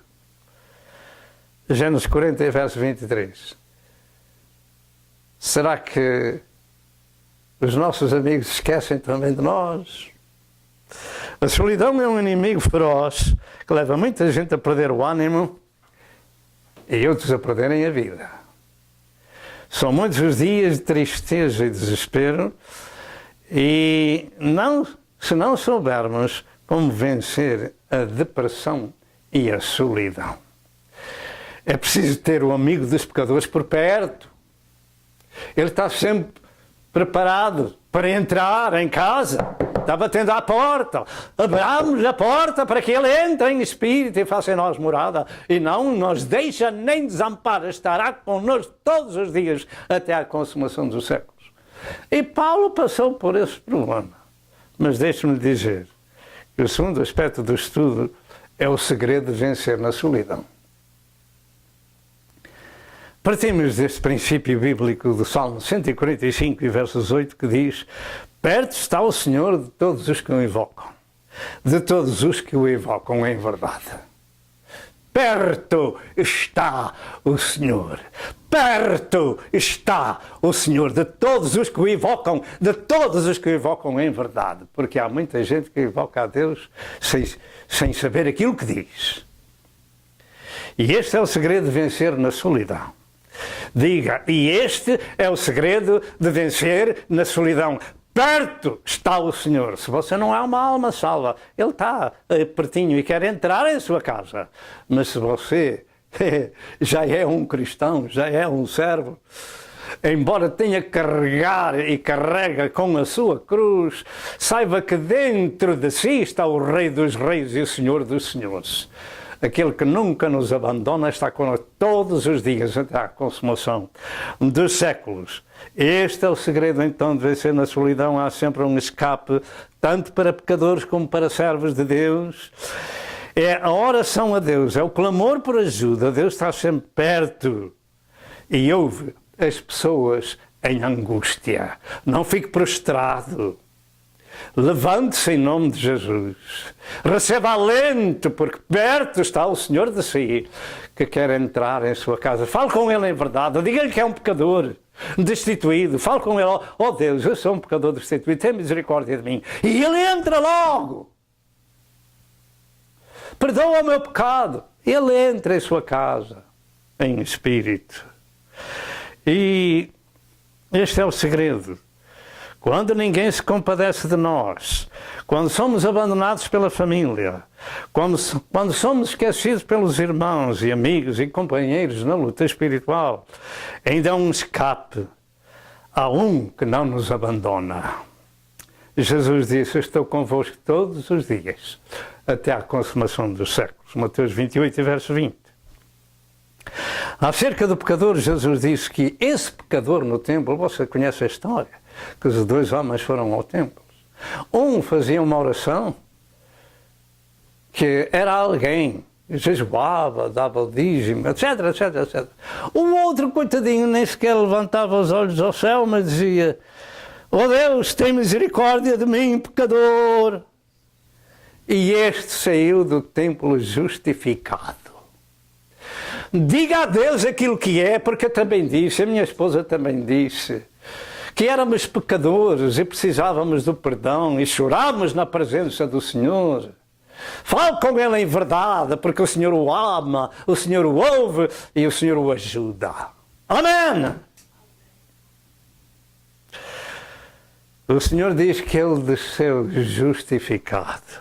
Gênesis 40, verso 23. Será que os nossos amigos esquecem também de nós? A solidão é um inimigo feroz que leva muita gente a perder o ânimo e outros a perderem a vida. São muitos os dias de tristeza e desespero e se não soubermos como vencer a depressão e a solidão. É preciso ter o amigo dos pecadores por perto. Ele está sempre preparado para entrar em casa. Está batendo à porta. Abramos a porta para que ele entre em espírito e faça em nós morada. E não nos deixa nem desampara. Estará connosco todos os dias até à consumação dos séculos. E Paulo passou por esse problema. Mas deixe-me dizer que o segundo aspecto do estudo é o segredo de vencer na solidão. Partimos deste princípio bíblico do Salmo 145 e versos 8, que diz: perto está o Senhor de todos os que o invocam, de todos os que o invocam em verdade. Perto está o Senhor, perto está o Senhor de todos os que o invocam, de todos os que o invocam em verdade. Porque há muita gente que invoca a Deus sem saber aquilo que diz. E este é o segredo de vencer na solidão. Diga, e este é o segredo de vencer na solidão. Perto está o Senhor. Se você não é uma alma salva, Ele está pertinho e quer entrar em sua casa. Mas se você já é um cristão, já é um servo, embora tenha que carregar e carrega com a sua cruz, saiba que dentro de si está o Rei dos Reis e o Senhor dos Senhores. Aquele que nunca nos abandona está connosco todos os dias até à consumação dos séculos. Este é o segredo então de vencer na solidão. Há sempre um escape, tanto para pecadores como para servos de Deus. É a oração a Deus, é o clamor por ajuda. Deus está sempre perto e ouve as pessoas em angústia. Não fique prostrado. Levante-se em nome de Jesus. Receba alento, porque perto está o Senhor de si, que quer entrar em sua casa. Fale com Ele em verdade. Diga-lhe que é um pecador destituído. Fale com Ele. Oh Deus, eu sou um pecador destituído. Tem misericórdia de mim. E Ele entra logo. Perdoa o meu pecado. Ele entra em sua casa, em espírito. E este é o segredo. Quando ninguém se compadece de nós, quando somos abandonados pela família, quando somos esquecidos pelos irmãos e amigos e companheiros na luta espiritual, ainda há um escape. Há um que não nos abandona. Jesus disse, estou convosco todos os dias, até à consumação dos séculos. Mateus 28, verso 20. Acerca do pecador, Jesus disse que esse pecador no templo, você conhece a história, que os dois homens foram ao templo. Um fazia uma oração que era alguém, jejuava, dava o dízimo, etc, etc, etc. O outro, coitadinho, nem sequer levantava os olhos ao céu, mas dizia, oh Deus, tem misericórdia de mim, pecador. E este saiu do templo justificado. Diga a Deus aquilo que é, porque eu também disse, a minha esposa também disse, que éramos pecadores e precisávamos do perdão e chorávamos na presença do Senhor. Fale com Ele em verdade, porque o Senhor o ama, o Senhor o ouve e o Senhor o ajuda. Amém! O Senhor diz que Ele desceu justificado.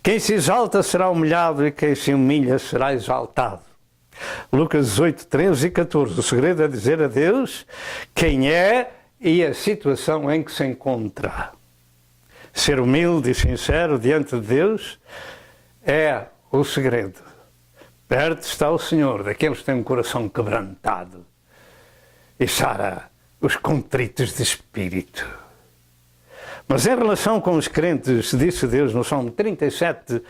Quem se exalta será humilhado e quem se humilha será exaltado. Lucas 18, 13 e 14. O segredo é dizer a Deus quem é e a situação em que se encontra. Ser humilde e sincero diante de Deus é o segredo. Perto está o Senhor, daqueles que têm um coração quebrantado e sara os contritos de espírito. Mas em relação com os crentes, disse Deus no Salmo 37,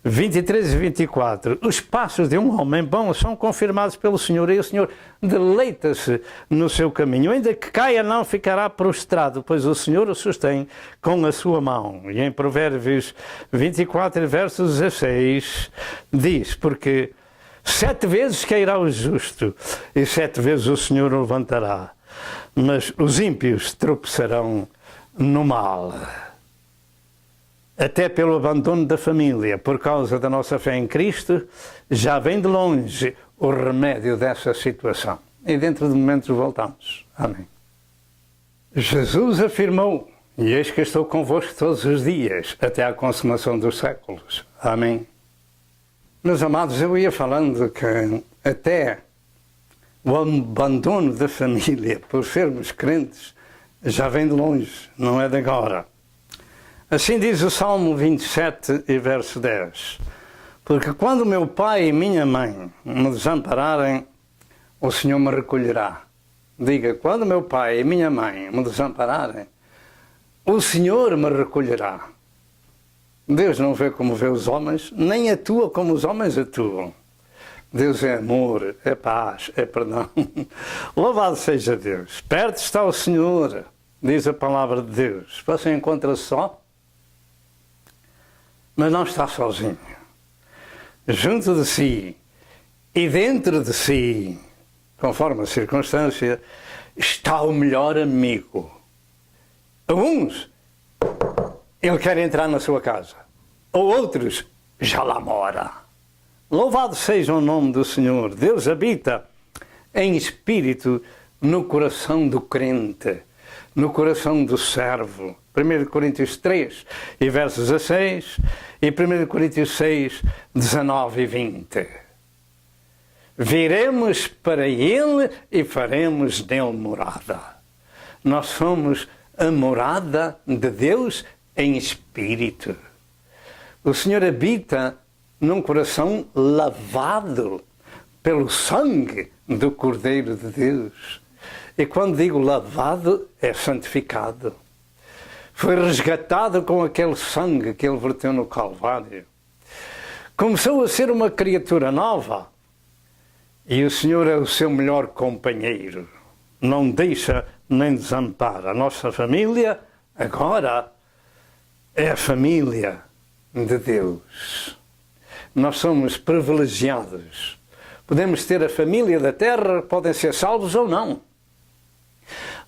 23 e 24, os passos de um homem bom são confirmados pelo Senhor e o Senhor deleita-se no seu caminho. Ainda que caia, não ficará prostrado, pois o Senhor o sustém com a sua mão. E em Provérbios 24, verso 16, diz, porque 7 vezes cairá o justo e 7 vezes o Senhor o levantará, mas os ímpios tropeçarão no mal. Até pelo abandono da família, por causa da nossa fé em Cristo, já vem de longe o remédio dessa situação. E dentro de momentos voltamos. Amém. Jesus afirmou, e eis que estou convosco todos os dias, até à consumação dos séculos. Amém. Meus amados, eu ia falando que até o abandono da família, por sermos crentes, já vem de longe, não é de agora. Assim diz o Salmo 27 e verso 10. Porque quando meu pai e minha mãe me desampararem, o Senhor me recolherá. Diga, quando meu pai e minha mãe me desampararem, o Senhor me recolherá. Deus não vê como vê os homens, nem atua como os homens atuam. Deus é amor, é paz, é perdão. Louvado seja Deus. Perto está o Senhor, diz a palavra de Deus. Você encontra-se só, mas não está sozinho. Junto de si e dentro de si, conforme a circunstância, está o melhor amigo. Alguns, ele quer entrar na sua casa. Ou outros, já lá mora. Louvado seja o nome do Senhor. Deus habita em espírito no coração do crente, no coração do servo. 1 Coríntios 3, e versos 16, e 1 Coríntios 6, 19 e 20. Viremos para Ele e faremos nele morada. Nós somos a morada de Deus em espírito. O Senhor habita num coração lavado pelo sangue do Cordeiro de Deus. E quando digo lavado, é santificado. Foi resgatado com aquele sangue que Ele verteu no Calvário. Começou a ser uma criatura nova. E o Senhor é o seu melhor companheiro. Não deixa nem desampara. A nossa família agora é a família de Deus. Nós somos privilegiados. Podemos ter a família da terra, podem ser salvos ou não.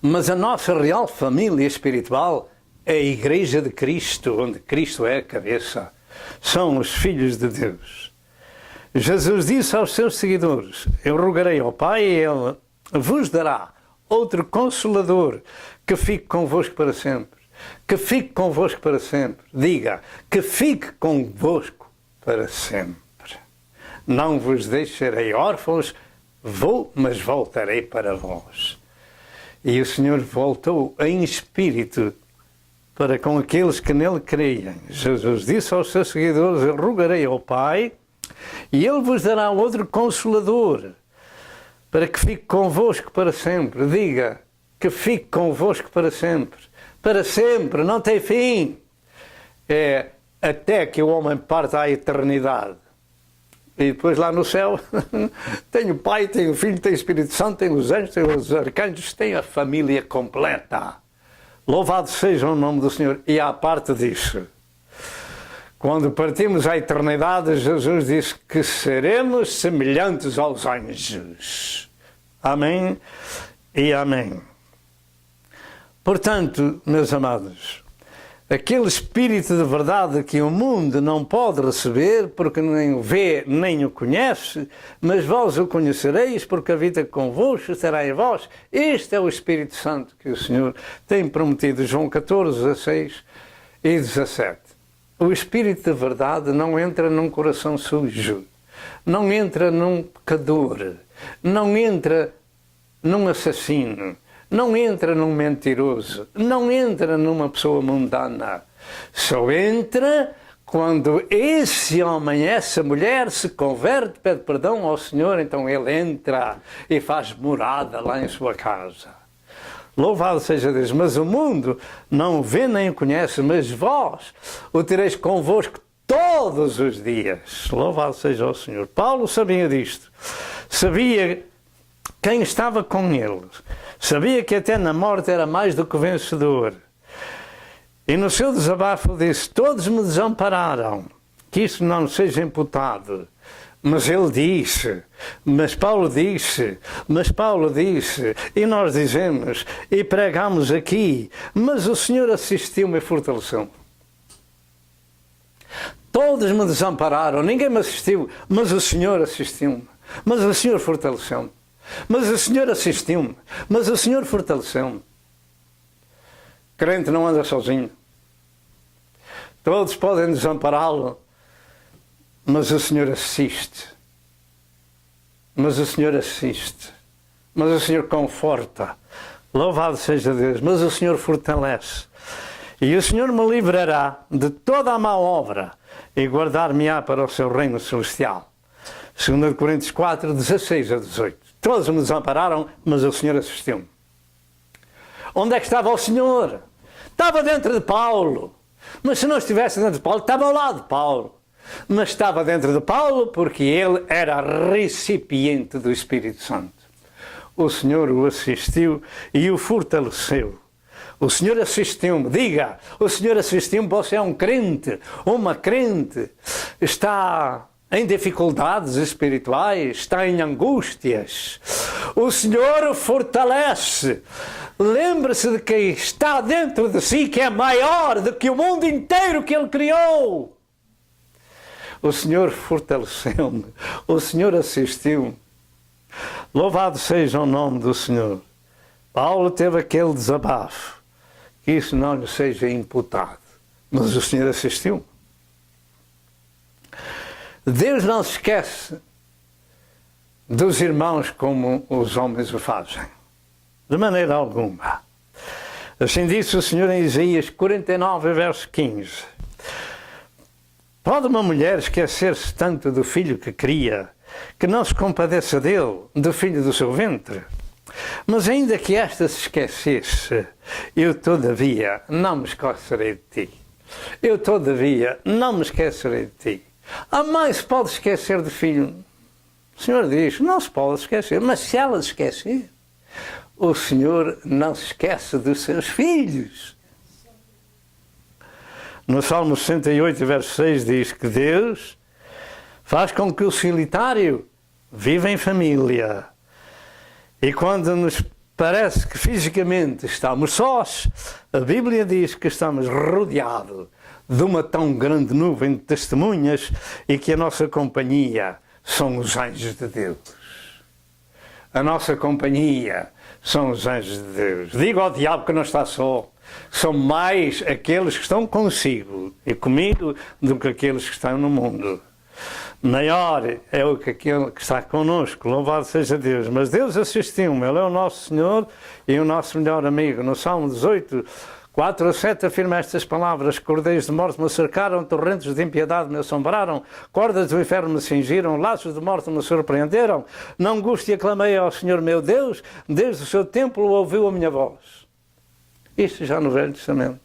Mas a nossa real família espiritual é a Igreja de Cristo, onde Cristo é a cabeça. São os filhos de Deus. Jesus disse aos seus seguidores: eu rogarei ao Pai e Ele vos dará outro Consolador que fique convosco para sempre. Que fique convosco para sempre. Diga, que fique convosco para sempre. Não vos deixarei órfãos, mas voltarei para vós. E o Senhor voltou em espírito para com aqueles que nele creem. Jesus disse aos seus seguidores: eu rogarei ao Pai e Ele vos dará outro Consolador para que fique convosco para sempre. Diga, que fique convosco para sempre. Para sempre, não tem fim. É até que o homem parta à eternidade. E depois lá no céu tem o Pai, tem o Filho, tem o Espírito Santo, tem os anjos, tem os arcanjos, tem a família completa. Louvado seja o nome do Senhor. E à parte disso, quando partimos à eternidade, Jesus disse que seremos semelhantes aos anjos. Amém e amém. Portanto, meus amados, aquele Espírito de verdade que o mundo não pode receber, porque nem o vê, nem o conhece, mas vós o conhecereis, porque habita convosco, estará em vós. Este é o Espírito Santo que o Senhor tem prometido. João 14, 16 e 17. O Espírito de verdade não entra num coração sujo, não entra num pecador, não entra num assassino, não entra num mentiroso, não entra numa pessoa mundana. Só entra quando esse homem, essa mulher se converte, pede perdão ao Senhor, então ele entra e faz morada lá em sua casa. Louvado seja Deus. Mas o mundo não o vê nem o conhece, mas vós o tereis convosco todos os dias. Louvado seja o Senhor. Paulo sabia disto. Sabia quem estava com ele. Sabia que até na morte era mais do que vencedor. E no seu desabafo disse: todos me desampararam, que isso não seja imputado. Mas ele disse, mas Paulo disse, e nós dizemos, e pregamos aqui, mas o Senhor assistiu-me e fortaleceu-me. Todos me desampararam, ninguém me assistiu, mas o Senhor assistiu-me, mas o Senhor fortaleceu-me, mas o Senhor assistiu-me, mas o Senhor fortaleceu-me. Crente não anda sozinho. Todos podem desampará-lo, mas o Senhor assiste. Mas o Senhor assiste. Mas o Senhor conforta. Louvado seja Deus. Mas o Senhor fortalece. E o Senhor me livrará de toda a má obra e guardar-me-á para o seu reino celestial. 2 Coríntios 4, 16 a 18. Todos me desampararam, mas o Senhor assistiu-me. Onde é que estava o Senhor? Estava dentro de Paulo. Mas se não estivesse dentro de Paulo, estava ao lado de Paulo. Mas estava dentro de Paulo porque ele era recipiente do Espírito Santo. O Senhor o assistiu e o fortaleceu. O Senhor assistiu-me. Diga, o Senhor assistiu-me. Você é um crente, uma crente. Está em dificuldades espirituais, está em angústias. O Senhor o fortalece. Lembre-se de quem está dentro de si, que é maior do que o mundo inteiro que Ele criou. O Senhor fortaleceu-me. O Senhor assistiu-me. Louvado seja o nome do Senhor. Paulo teve aquele desabafo. Que isso não lhe seja imputado. Mas o Senhor assistiu. Deus não se esquece dos irmãos como os homens o fazem. De maneira alguma. Assim disse o Senhor em Isaías 49, verso 15. Pode uma mulher esquecer-se tanto do filho que cria, que não se compadeça dele, do filho do seu ventre? Mas ainda que esta se esquecesse, eu todavia não me esquecerei de ti. Eu todavia não me esquecerei de ti. A mãe se pode esquecer do filho. O Senhor diz, não se pode esquecer, mas se ela se esquecer, o Senhor não se esquece dos seus filhos. No Salmo 68, verso 6, diz que Deus faz com que o solitário viva em família. E quando nos parece que fisicamente estamos sós, a Bíblia diz que estamos rodeados de uma tão grande nuvem de testemunhas e que a nossa companhia são os anjos de Deus. A nossa companhia são os anjos de Deus. Digo ao diabo que não está só. São mais aqueles que estão consigo e comigo do que aqueles que estão no mundo. Maior é o que aquele que está connosco, louvado seja Deus. Mas Deus assistiu-me, Ele é o nosso Senhor e o nosso melhor amigo. No Salmo 18, 4 a 7 afirma estas palavras: cordeiros de morte me cercaram, torrentes de impiedade me assombraram, cordas do inferno me cingiram, laços de morte me surpreenderam. Na angústia clamei ao Senhor meu Deus, desde o seu templo ouviu a minha voz. Isto já no Velho Testamento.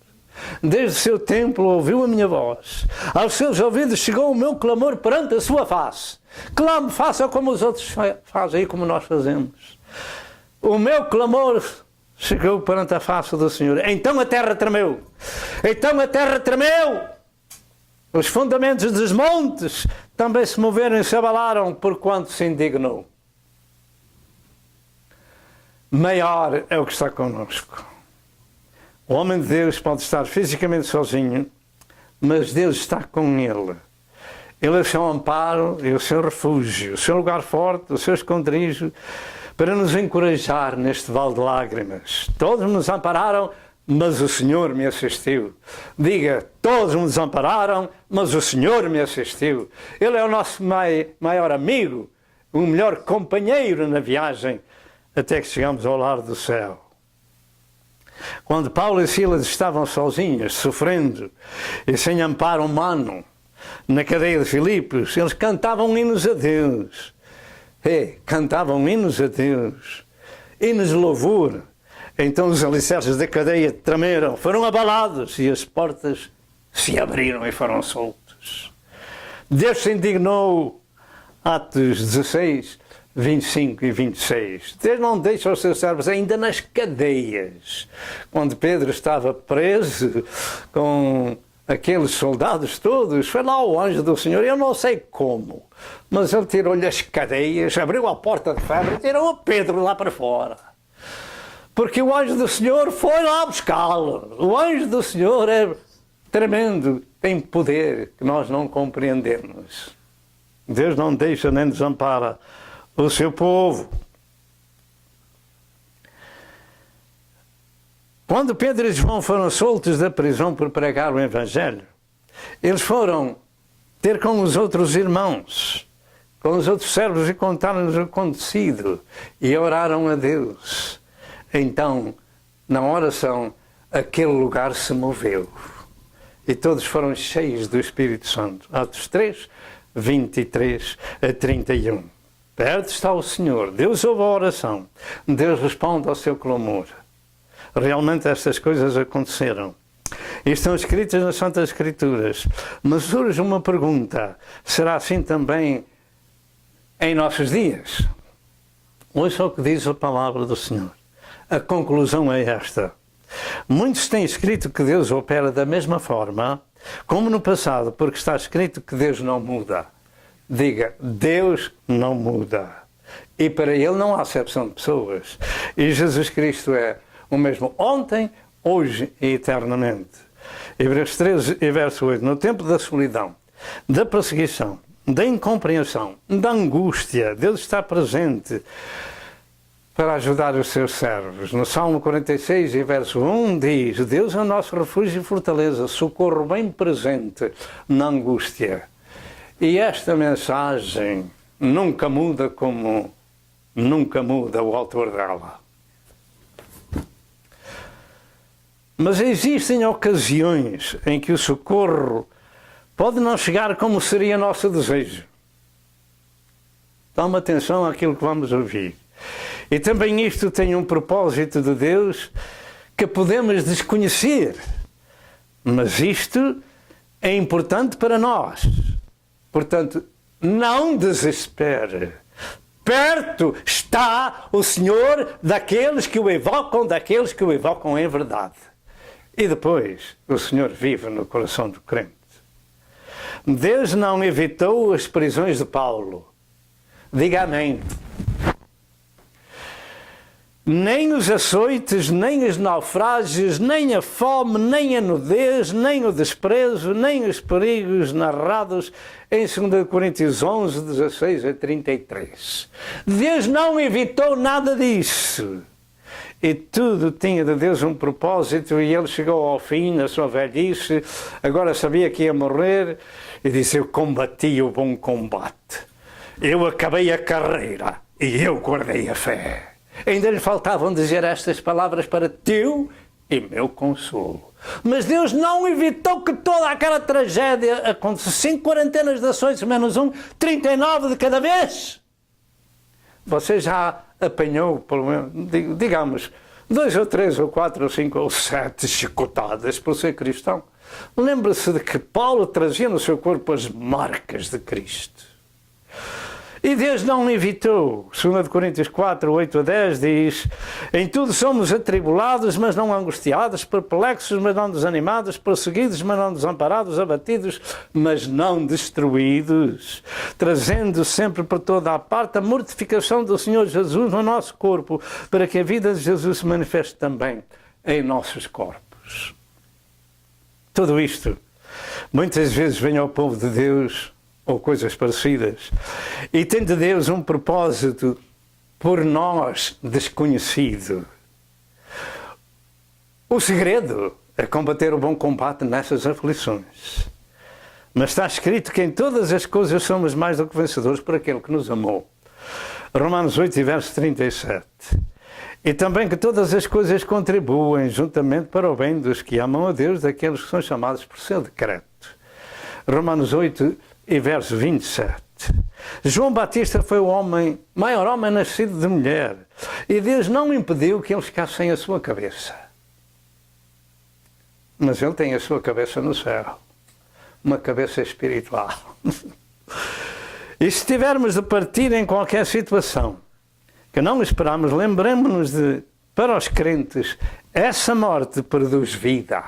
Desde o seu templo ouviu a minha voz. Aos seus ouvidos chegou o meu clamor perante a sua face. Clame, faça como os outros fazem e como nós fazemos. O meu clamor chegou perante a face do Senhor. Então a terra tremeu. Então a terra tremeu. Os fundamentos dos montes também se moveram e se abalaram, porquanto se indignou. Maior é o que está connosco. O homem de Deus pode estar fisicamente sozinho, mas Deus está com ele. Ele é o seu amparo e o seu refúgio, o seu lugar forte, o seu esconderijo, para nos encorajar neste vale de lágrimas. Todos me desampararam, mas o Senhor me assistiu. Diga, todos me desampararam, mas o Senhor me assistiu. Ele é o nosso maior amigo, o melhor companheiro na viagem, até que chegamos ao lar do céu. Quando Paulo e Silas estavam sozinhos, sofrendo e sem amparo humano, na cadeia de Filipos, eles cantavam hinos a Deus. Cantavam hinos a Deus, hinos de louvor. Então os alicerces da cadeia tremeram, foram abalados e as portas se abriram e foram soltos. Deus se indignou, Atos 16, 25 e 26. Deus não deixa os seus servos ainda nas cadeias. Quando Pedro estava preso com aqueles soldados todos, foi lá o anjo do Senhor, eu não sei como, mas ele tirou-lhe as cadeias, abriu a porta de ferro e tirou o Pedro lá para fora. Porque o anjo do Senhor foi lá buscá-lo. O anjo do Senhor é tremendo, tem poder que nós não compreendemos. Deus não deixa nem desampara o seu povo. Quando Pedro e João foram soltos da prisão por pregar o Evangelho, eles foram ter com os outros irmãos, com os outros servos e contaram-lhes o acontecido e oraram a Deus. Então, na oração, aquele lugar se moveu e todos foram cheios do Espírito Santo. Atos 3, 23 a 31. Perto está o Senhor, Deus ouve a oração, Deus responde ao seu clamor. Realmente estas coisas aconteceram. E estão escritas nas Santas Escrituras. Mas surge uma pergunta, será assim também em nossos dias? Ouça o que diz a palavra do Senhor. A conclusão é esta. Muitos têm escrito que Deus opera da mesma forma como no passado, porque está escrito que Deus não muda. Diga, Deus não muda. E para Ele não há acepção de pessoas. E Jesus Cristo é o mesmo ontem, hoje e eternamente. Hebreus 13, verso 8. No tempo da solidão, da perseguição, da incompreensão, da angústia, Deus está presente para ajudar os seus servos. No Salmo 46, e verso 1, diz: Deus é o nosso refúgio e fortaleza, socorro bem presente na angústia. E esta mensagem nunca muda como nunca muda o autor dela. Mas existem ocasiões em que o socorro pode não chegar como seria nosso desejo. Toma atenção àquilo que vamos ouvir. E também isto tem um propósito de Deus que podemos desconhecer. Mas isto é importante para nós. Portanto, não desespere. Perto está o Senhor daqueles que o evocam em verdade. E depois, o Senhor vive no coração do crente. Deus não evitou as prisões de Paulo. Diga amém. Nem os açoites, nem os naufrágios, nem a fome, nem a nudez, nem o desprezo, nem os perigos narrados em 2 Coríntios 11, 16 a 33. Deus não evitou nada disso. E tudo tinha de Deus um propósito, e ele chegou ao fim, na sua velhice, agora sabia que ia morrer, e disse: eu combati o bom combate, eu acabei a carreira, e eu guardei a fé. Ainda lhe faltavam dizer estas palavras para teu e meu consolo. Mas Deus não evitou que toda aquela tragédia acontecesse. 5 quarentenas de ações, menos 1, 39 de cada vez. Você já apanhou, pelo menos, digamos, 2 ou 3 ou 4 ou 5 ou 7 chicotadas por ser cristão. Lembre-se de que Paulo trazia no seu corpo as marcas de Cristo. E Deus não evitou. 2 Coríntios 4, 8 a 10 diz: em tudo somos atribulados, mas não angustiados, perplexos, mas não desanimados, perseguidos, mas não desamparados, abatidos, mas não destruídos, trazendo sempre por toda a parte a mortificação do Senhor Jesus no nosso corpo, para que a vida de Jesus se manifeste também em nossos corpos. Tudo isto, muitas vezes vem ao povo de Deus, ou coisas parecidas, e tem de Deus um propósito por nós desconhecido. O segredo é combater o bom combate nessas aflições. Mas está escrito que em todas as coisas somos mais do que vencedores por aquele que nos amou. Romanos 8, verso 37. E também que todas as coisas contribuem juntamente para o bem dos que amam a Deus, daqueles que são chamados por seu decreto. Romanos 8, e verso 27. João Batista foi o maior homem nascido de mulher, e Deus não impediu que ele ficasse sem a sua cabeça. Mas ele tem a sua cabeça no céu, uma cabeça espiritual. E se tivermos de partir em qualquer situação que não esperamos, lembremos-nos de, para os crentes, essa morte produz vida.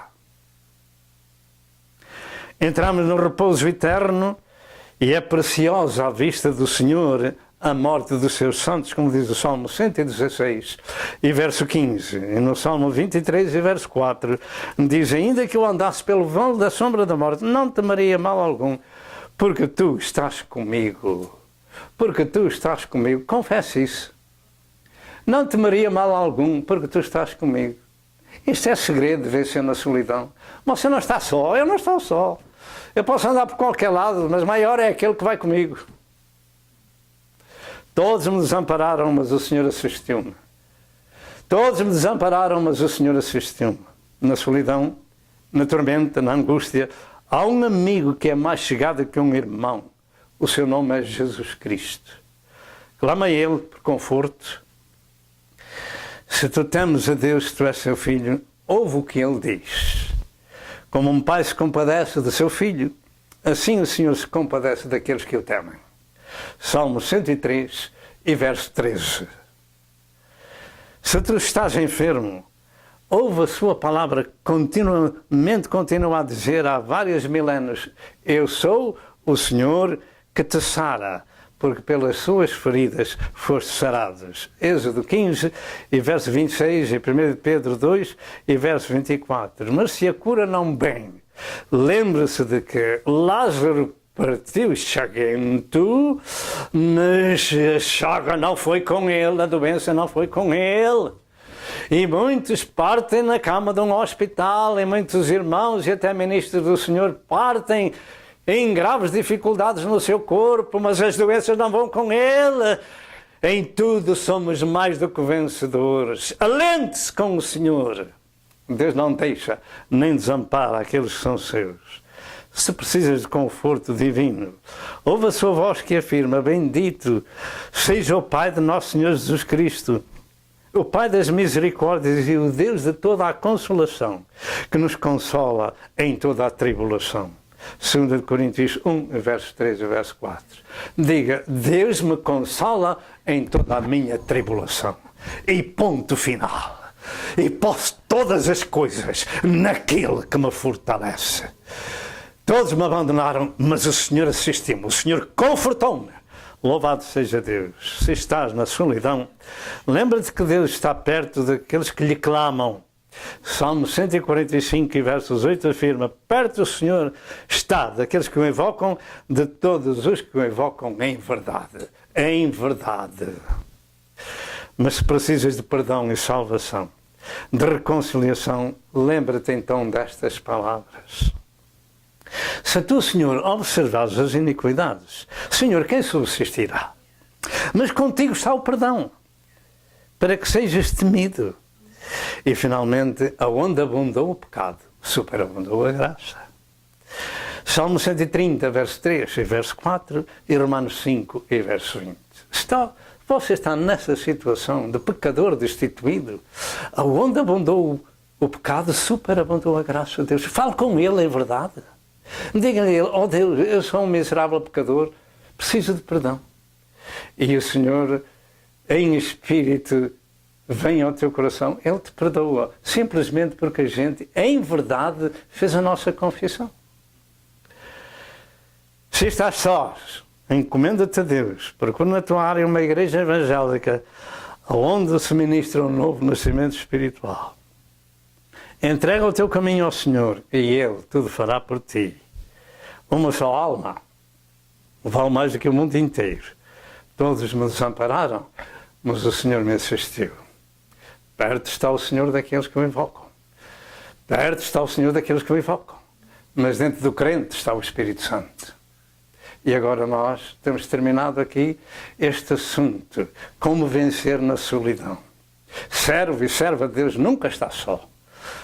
Entramos no repouso eterno, e é preciosa à vista do Senhor a morte dos seus santos, como diz o Salmo 116 e verso 15. E no Salmo 23 e verso 4 diz: ainda que eu andasse pelo vale da sombra da morte, não temeria mal algum, porque tu estás comigo. Porque tu estás comigo. Confesse isso. Não temeria mal algum, porque tu estás comigo. Isto é segredo de vencer na solidão. Você não está só, eu não estou só. Eu posso andar por qualquer lado, mas maior é aquele que vai comigo. Todos me desampararam, mas o Senhor assistiu-me. Todos me desampararam, mas o Senhor assistiu-me. Na solidão, na tormenta, na angústia, há um amigo que é mais chegado que um irmão. O seu nome é Jesus Cristo. Clama a Ele por conforto. Se tu temes a Deus, se tu és seu filho, ouve o que Ele diz. Como um pai se compadece de seu filho, assim o Senhor se compadece daqueles que o temem. Salmo 103 e verso 13. Se tu estás enfermo, ouve a sua palavra continuamente, continua a dizer há vários milénios: eu sou o Senhor que te sara, porque pelas suas feridas foste sarados. Êxodo 15 e verso 26 e 1 Pedro 2 e verso 24. Mas se a cura não vem, lembre-se de que Lázaro partiu, chaguento, mas a chaga não foi com ele, a doença não foi com ele. E muitos partem na cama de um hospital, e muitos irmãos e até ministros do Senhor partem em graves dificuldades no seu corpo, mas as doenças não vão com ele. Em tudo somos mais do que vencedores. Alente-se com o Senhor. Deus não deixa nem desampara aqueles que são seus. Se precisas de conforto divino, ouve a sua voz que afirma: bendito seja o Pai de nosso Senhor Jesus Cristo, o Pai das misericórdias e o Deus de toda a consolação, que nos consola em toda a tribulação. 2 Coríntios 1, verso 3 e verso 4. Diga: Deus me consola em toda a minha tribulação. E ponto final. E posso todas as coisas naquele que me fortalece. Todos me abandonaram, mas o Senhor assistiu-me, o Senhor confortou-me. Louvado seja Deus. Se estás na solidão, lembra-te que Deus está perto daqueles que lhe clamam. Salmo 145, versos 8 afirma: perto do Senhor está daqueles que o invocam, de todos os que o invocam em verdade. Em verdade. Mas se precisas de perdão e salvação, de reconciliação, lembra-te então destas palavras. Se tu, Senhor, observares as iniquidades, Senhor, quem subsistirá? Mas contigo está o perdão, para que sejas temido. E finalmente, aonde abundou o pecado, superabundou a graça. Salmo 130, verso 3 e verso 4, e Romanos 5 e verso 20. Você está nessa situação de pecador destituído, aonde abundou o pecado, superabundou a graça de Deus. Fale com Ele em verdade. Diga-lhe a Ele: oh Deus, eu sou um miserável pecador, preciso de perdão. E o Senhor, em espírito, vem ao teu coração, Ele te perdoa, simplesmente porque a gente, em verdade, fez a nossa confissão. Se estás sós, encomenda-te a Deus, procura na tua área uma igreja evangélica onde se ministra um novo nascimento espiritual. Entrega o teu caminho ao Senhor e Ele tudo fará por ti. Uma só alma vale mais do que o mundo inteiro. Todos me desampararam, mas o Senhor me assistiu. Perto está o Senhor daqueles que o invocam. Perto está o Senhor daqueles que o invocam. Mas dentro do crente está o Espírito Santo. E agora nós temos terminado aqui este assunto. Como vencer na solidão. Servo e serva de Deus nunca está só.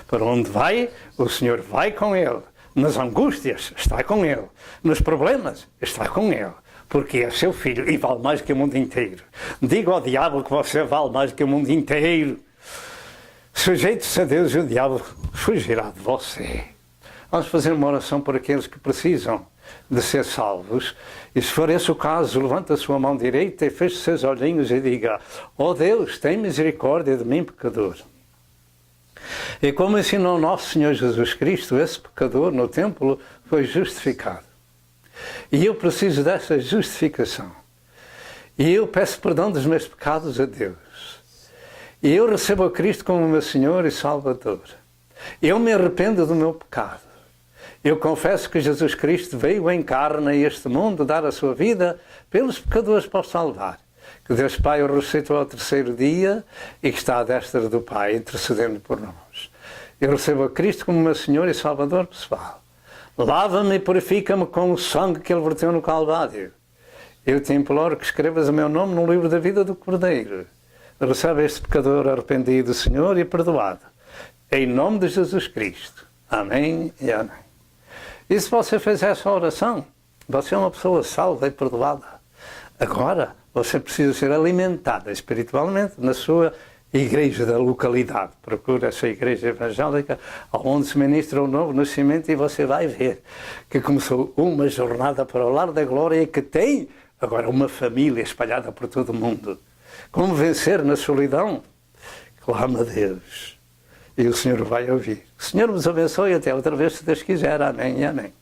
Para onde vai, o Senhor vai com ele. Nas angústias, está com ele. Nos problemas, está com ele. Porque é seu filho e vale mais que o mundo inteiro. Diga ao diabo que você vale mais que o mundo inteiro. Sujeite-se a Deus e o diabo fugirá de você. Vamos fazer uma oração por aqueles que precisam de ser salvos. E se for esse o caso, levanta a sua mão direita e feche seus olhinhos e diga: ó Deus, tem misericórdia de mim, pecador. E como ensinou nosso Senhor Jesus Cristo, esse pecador no templo foi justificado. E eu preciso dessa justificação. E eu peço perdão dos meus pecados a Deus. E eu recebo a Cristo como meu Senhor e Salvador. Eu me arrependo do meu pecado. Eu confesso que Jesus Cristo veio em carne a este mundo dar a sua vida pelos pecadores para os salvar. Que Deus Pai o ressuscitou ao terceiro dia e que está à destra do Pai, intercedendo por nós. Eu recebo a Cristo como meu Senhor e Salvador pessoal. Lava-me e purifica-me com o sangue que Ele verteu no Calvário. Eu te imploro que escrevas o meu nome no livro da vida do Cordeiro. Recebe este pecador arrependido, Senhor, e perdoado. Em nome de Jesus Cristo. Amém e amém. E se você fez essa oração, você é uma pessoa salva e perdoada. Agora, você precisa ser alimentada espiritualmente na sua igreja da localidade. Procure essa igreja evangélica onde se ministra o novo nascimento e você vai ver que começou uma jornada para o lar da glória e que tem agora uma família espalhada por todo o mundo. Como vencer na solidão? Clama a Deus. E o Senhor vai ouvir. O Senhor vos abençoe até outra vez, se Deus quiser. Amém e amém.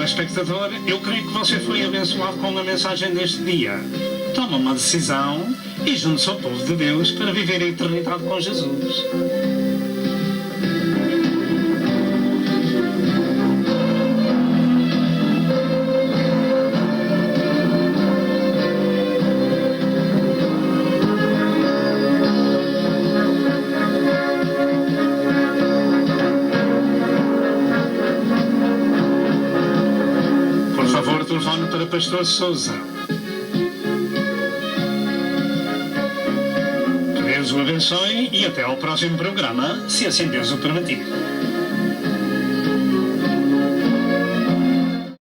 telespectador, eu creio que você foi abençoado com a mensagem deste dia. Toma uma decisão e junte-se ao povo de Deus para viver a eternidade com Jesus. Por favor, telefone para Pastor Sousa. Que Deus o abençoe e até ao próximo programa, se assim Deus o permitir.